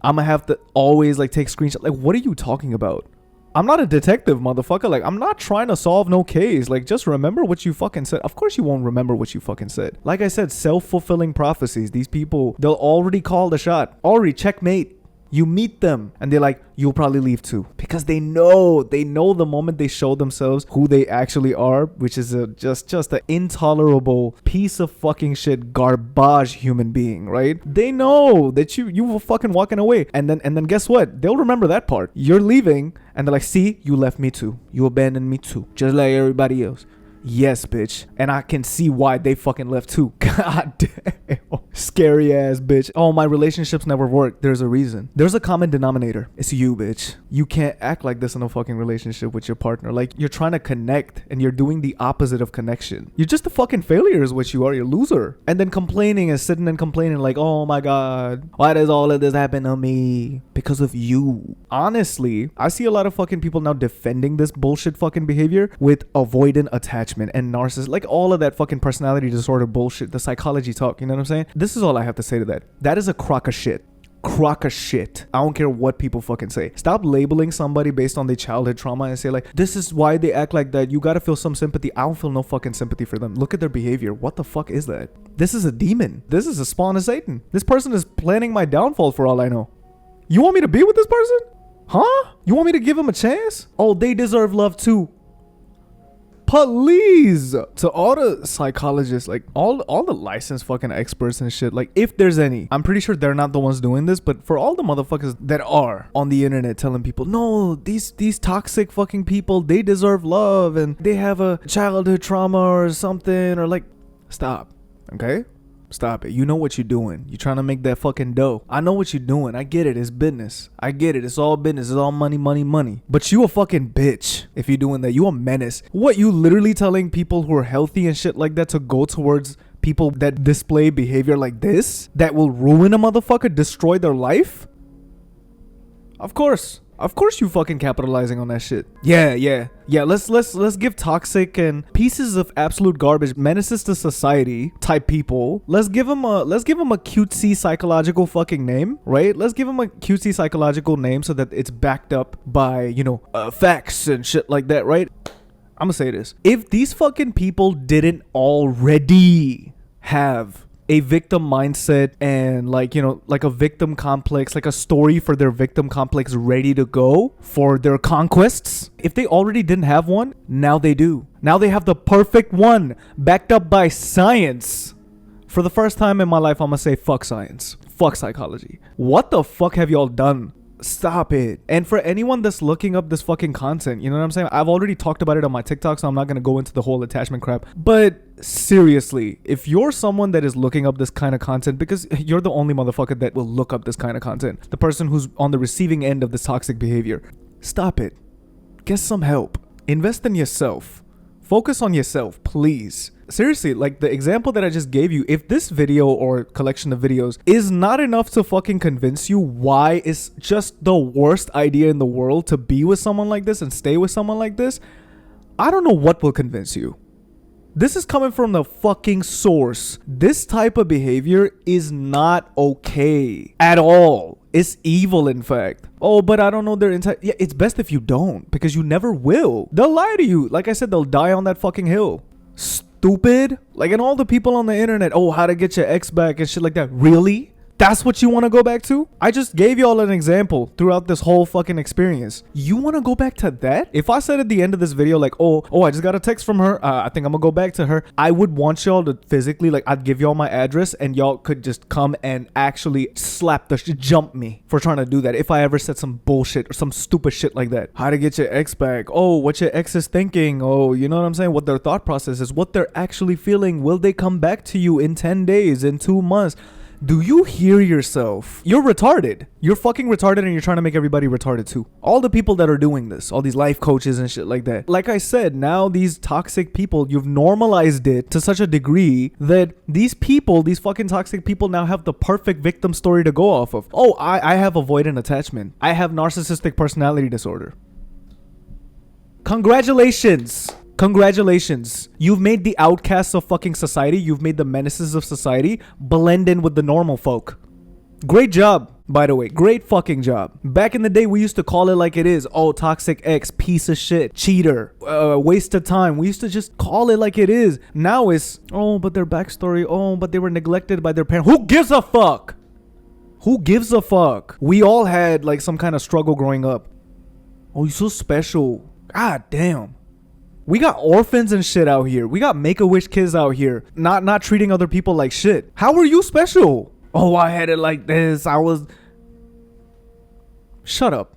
I'm gonna have to always like take screenshots. Like, what are you talking about? I'm not a detective, motherfucker. Like, I'm not trying to solve no case. Like, just remember what you fucking said. Of course you won't remember what you fucking said. Like I said, self-fulfilling prophecies. These people, they'll already call the shot. Already checkmate. You meet them and they're like, you'll probably leave too, because they know the moment they show themselves who they actually are, which is just an intolerable piece of fucking shit, garbage human being, right? They know that you were fucking walking away, and then guess what? They'll remember that part. You're leaving and they're like, see, you left me too. You abandoned me too, just like everybody else. Yes, bitch. And I can see why they fucking left too. God damn. Scary ass bitch. Oh, my relationships never work. There's a reason. There's a common denominator. It's you, bitch. You can't act like this in a fucking relationship with your partner. Like, you're trying to connect and you're doing the opposite of connection. You're just a fucking failure is what you are. You're a loser. And then complaining and sitting and complaining like, oh my God, why does all of this happen to me? Because of you. Honestly, I see a lot of fucking people now defending this bullshit fucking behavior with avoidant attachment and narcissist, like all of that fucking personality disorder bullshit, the psychology talk, you know what I'm saying? This is all I have to say to that. That is a crock of shit. crock of shit. I don't care what people fucking say. Stop labeling somebody based on their childhood trauma and say like, this is why they act like that. You gotta feel some sympathy. I don't feel no fucking sympathy for them. Look at their behavior. What the fuck is that? This is a demon. This is a spawn of Satan. This person is planning my downfall for all I know. You want me to be with this person? Huh? You want me to give him a chance? Oh, they deserve love too. Please, to all the psychologists, like all the licensed fucking experts and shit, like if there's any, I'm pretty sure they're not the ones doing this, but for all the motherfuckers that are on the internet telling people, no, these toxic fucking people, they deserve love and they have a childhood trauma or something, or like, stop, okay? Stop it. You know what you're doing. You're trying to make that fucking dough. I know what you're doing. I get it. It's business. I get it. It's all business. It's all money, money, money. But you a fucking bitch if you're doing that. You a menace. What, you literally telling people who are healthy and shit like that to go towards people that display behavior like this? That will ruin a motherfucker, destroy their life? Of course. Of course you fucking capitalizing on that shit. Yeah. Let's give toxic and pieces of absolute garbage, menaces to society type people. Let's give them a cutesy psychological fucking name, right? Let's give them a cutesy psychological name so that it's backed up by, you know, facts and shit like that, right? I'm gonna say this. If these fucking people didn't already have a victim mindset and like, you know, like a victim complex, like a story for their victim complex ready to go for their conquests. If they already didn't have one, now they do. Now they have the perfect one backed up by science. For the first time in my life, I'm gonna say fuck science. Fuck psychology. What the fuck have y'all done? Stop it. And for anyone that's looking up this fucking content, you know what I'm saying? I've already talked about it on my TikTok, so I'm not going to go into the whole attachment crap. But seriously, if you're someone that is looking up this kind of content, because you're the only motherfucker that will look up this kind of content, the person who's on the receiving end of this toxic behavior, stop it. Get some help. Invest in yourself. Focus on yourself, please. Seriously, like the example that I just gave you, if this video or collection of videos is not enough to fucking convince you why it's just the worst idea in the world to be with someone like this and stay with someone like this, I don't know what will convince you. This is coming from the fucking source. This type of behavior is not okay at all. It's evil, in fact. Oh, but I don't know their entire... Yeah, it's best if you don't, because you never will. They'll lie to you. Like I said, they'll die on that fucking hill. Stupid. Like, and all the people on the internet, oh, how to get your ex back and shit like that. Really? That's what you want to go back to? I just gave y'all an example throughout this whole fucking experience. You want to go back to that? If I said at the end of this video, like, oh, I just got a text from her. I think I'm gonna go back to her. I would want y'all to physically, like, I'd give y'all my address and y'all could just come and actually slap jump me for trying to do that. If I ever said some bullshit or some stupid shit like that. How to get your ex back. Oh, what your ex is thinking. Oh, you know what I'm saying? What their thought process is. What they're actually feeling. Will they come back to you in 10 days, in 2 months? Do you hear yourself? You're retarded. You're fucking retarded and you're trying to make everybody retarded too. All the people that are doing this, all these life coaches and shit like that. Like I said, now these toxic people, you've normalized it to such a degree that these people, these fucking toxic people now have the perfect victim story to go off of. Oh, I have avoidant attachment. I have narcissistic personality disorder. Congratulations. Congratulations. You've made the outcasts of fucking society. You've made the menaces of society blend in with the normal folk. Great job, by the way. Great fucking job. Back in the day, we used to call it like it is. Oh, toxic ex, piece of shit, cheater, waste of time. We used to just call it like it is. Now it's, oh, but their backstory. Oh, but they were neglected by their parents. Who gives a fuck? Who gives a fuck? We all had like some kind of struggle growing up. Oh, you're so special. God damn. We got orphans and shit out here. We got Make-A-Wish kids out here. Not treating other people like shit. How are you special? Oh, I had it like this. I was... Shut up.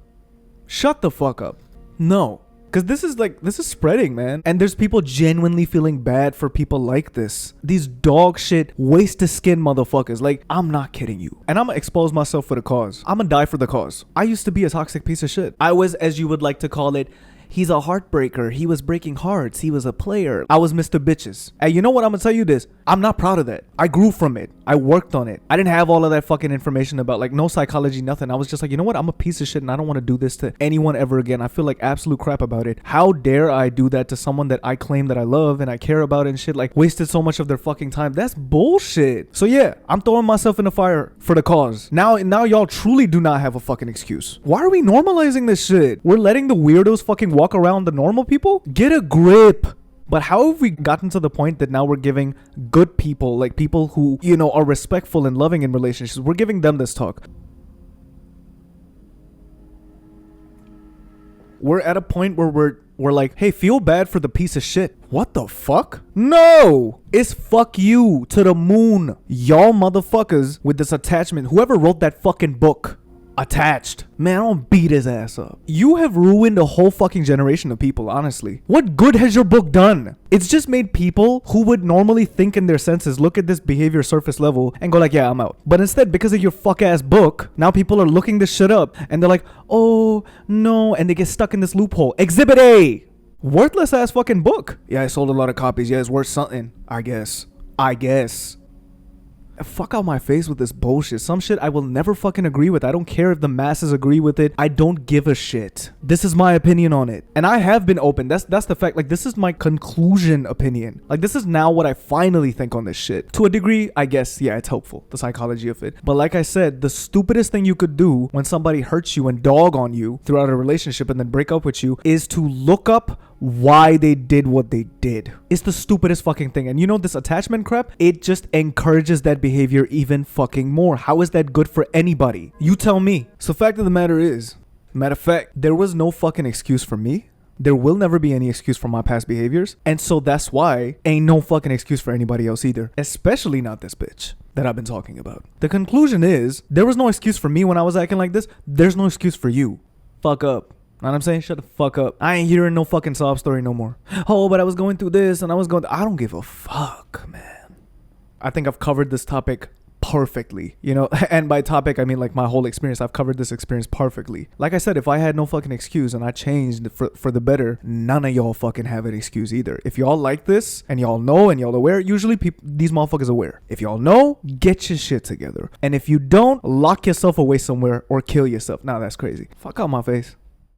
Shut the fuck up. No. Because this is spreading, man. And there's people genuinely feeling bad for people like this. These dog shit, waste of skin motherfuckers. Like, I'm not kidding you. And I'm gonna expose myself for the cause. I'm gonna die for the cause. I used to be a toxic piece of shit. I was, as you would like to call it, He's a heartbreaker. He was breaking hearts. He was a player. I was Mr. Bitches. And you know what? I'm gonna tell you this. I'm not proud of that. I grew from it. I worked on it. I didn't have all of that fucking information about like no psychology, nothing. I was just like, you know what? I'm a piece of shit and I don't want to do this to anyone ever again. I feel like absolute crap about it. How dare I do that to someone that I claim that I love and I care about and shit, like wasted so much of their fucking time. That's bullshit. So yeah, I'm throwing myself in the fire for the cause. Now y'all truly do not have a fucking excuse. Why are we normalizing this shit? We're letting the weirdos fucking walk around the normal people? Get a grip. But how have we gotten to the point that now we're giving good people, like people who, you know, are respectful and loving in relationships, we're giving them this talk? We're at a point where we're like, hey, feel bad for the piece of shit. What the fuck? No! It's fuck you to the moon. Y'all motherfuckers with this attachment. Whoever wrote that fucking book. Attached. Man, I don't beat his ass up. You have ruined a whole fucking generation of people, honestly. What good has your book done? It's just made people who would normally think in their senses look at this behavior surface level and go like, yeah, I'm out. But instead, because of your fuck ass book, now people are looking this shit up and they're like, oh no, and they get stuck in this loophole. Exhibit A. Worthless ass fucking book. Yeah, I sold a lot of copies. Yeah, it's worth something. I guess. Fuck out my face with this bullshit. Some shit I will never fucking agree with. I don't care if the masses agree with it. I don't give a shit. This is my opinion on it. And I have been open. That's the fact. Like, this is my conclusion opinion. Like, this is now what I finally think on this shit. To a degree, I guess, yeah, it's helpful. The psychology of it. But like I said, the stupidest thing you could do when somebody hurts you and dog on you throughout a relationship and then break up with you is to look up why they did what they did. It's the stupidest fucking thing. And you know, this attachment crap, it just encourages that behavior even fucking more. How is that good for anybody? You tell me. So fact of the matter is, matter of fact, there was no fucking excuse for me. There will never be any excuse for my past behaviors. And so that's why ain't no fucking excuse for anybody else either. Especially not this bitch that I've been talking about. The conclusion is, there was no excuse for me when I was acting like this. There's no excuse for you. Fuck up. Know what I'm saying? Shut the fuck up. I ain't hearing no fucking sob story no more. Oh, but I was going through this and I don't give a fuck, man. I think I've covered this topic perfectly, you know, and by topic, I mean like my whole experience. I've covered this experience perfectly. Like I said, if I had no fucking excuse and I changed for the better, none of y'all fucking have an excuse either. If y'all like this and y'all know and y'all aware, usually these motherfuckers aware. If y'all know, get your shit together. And if you don't, lock yourself away somewhere or kill yourself. Nah, that's crazy. Fuck out my face.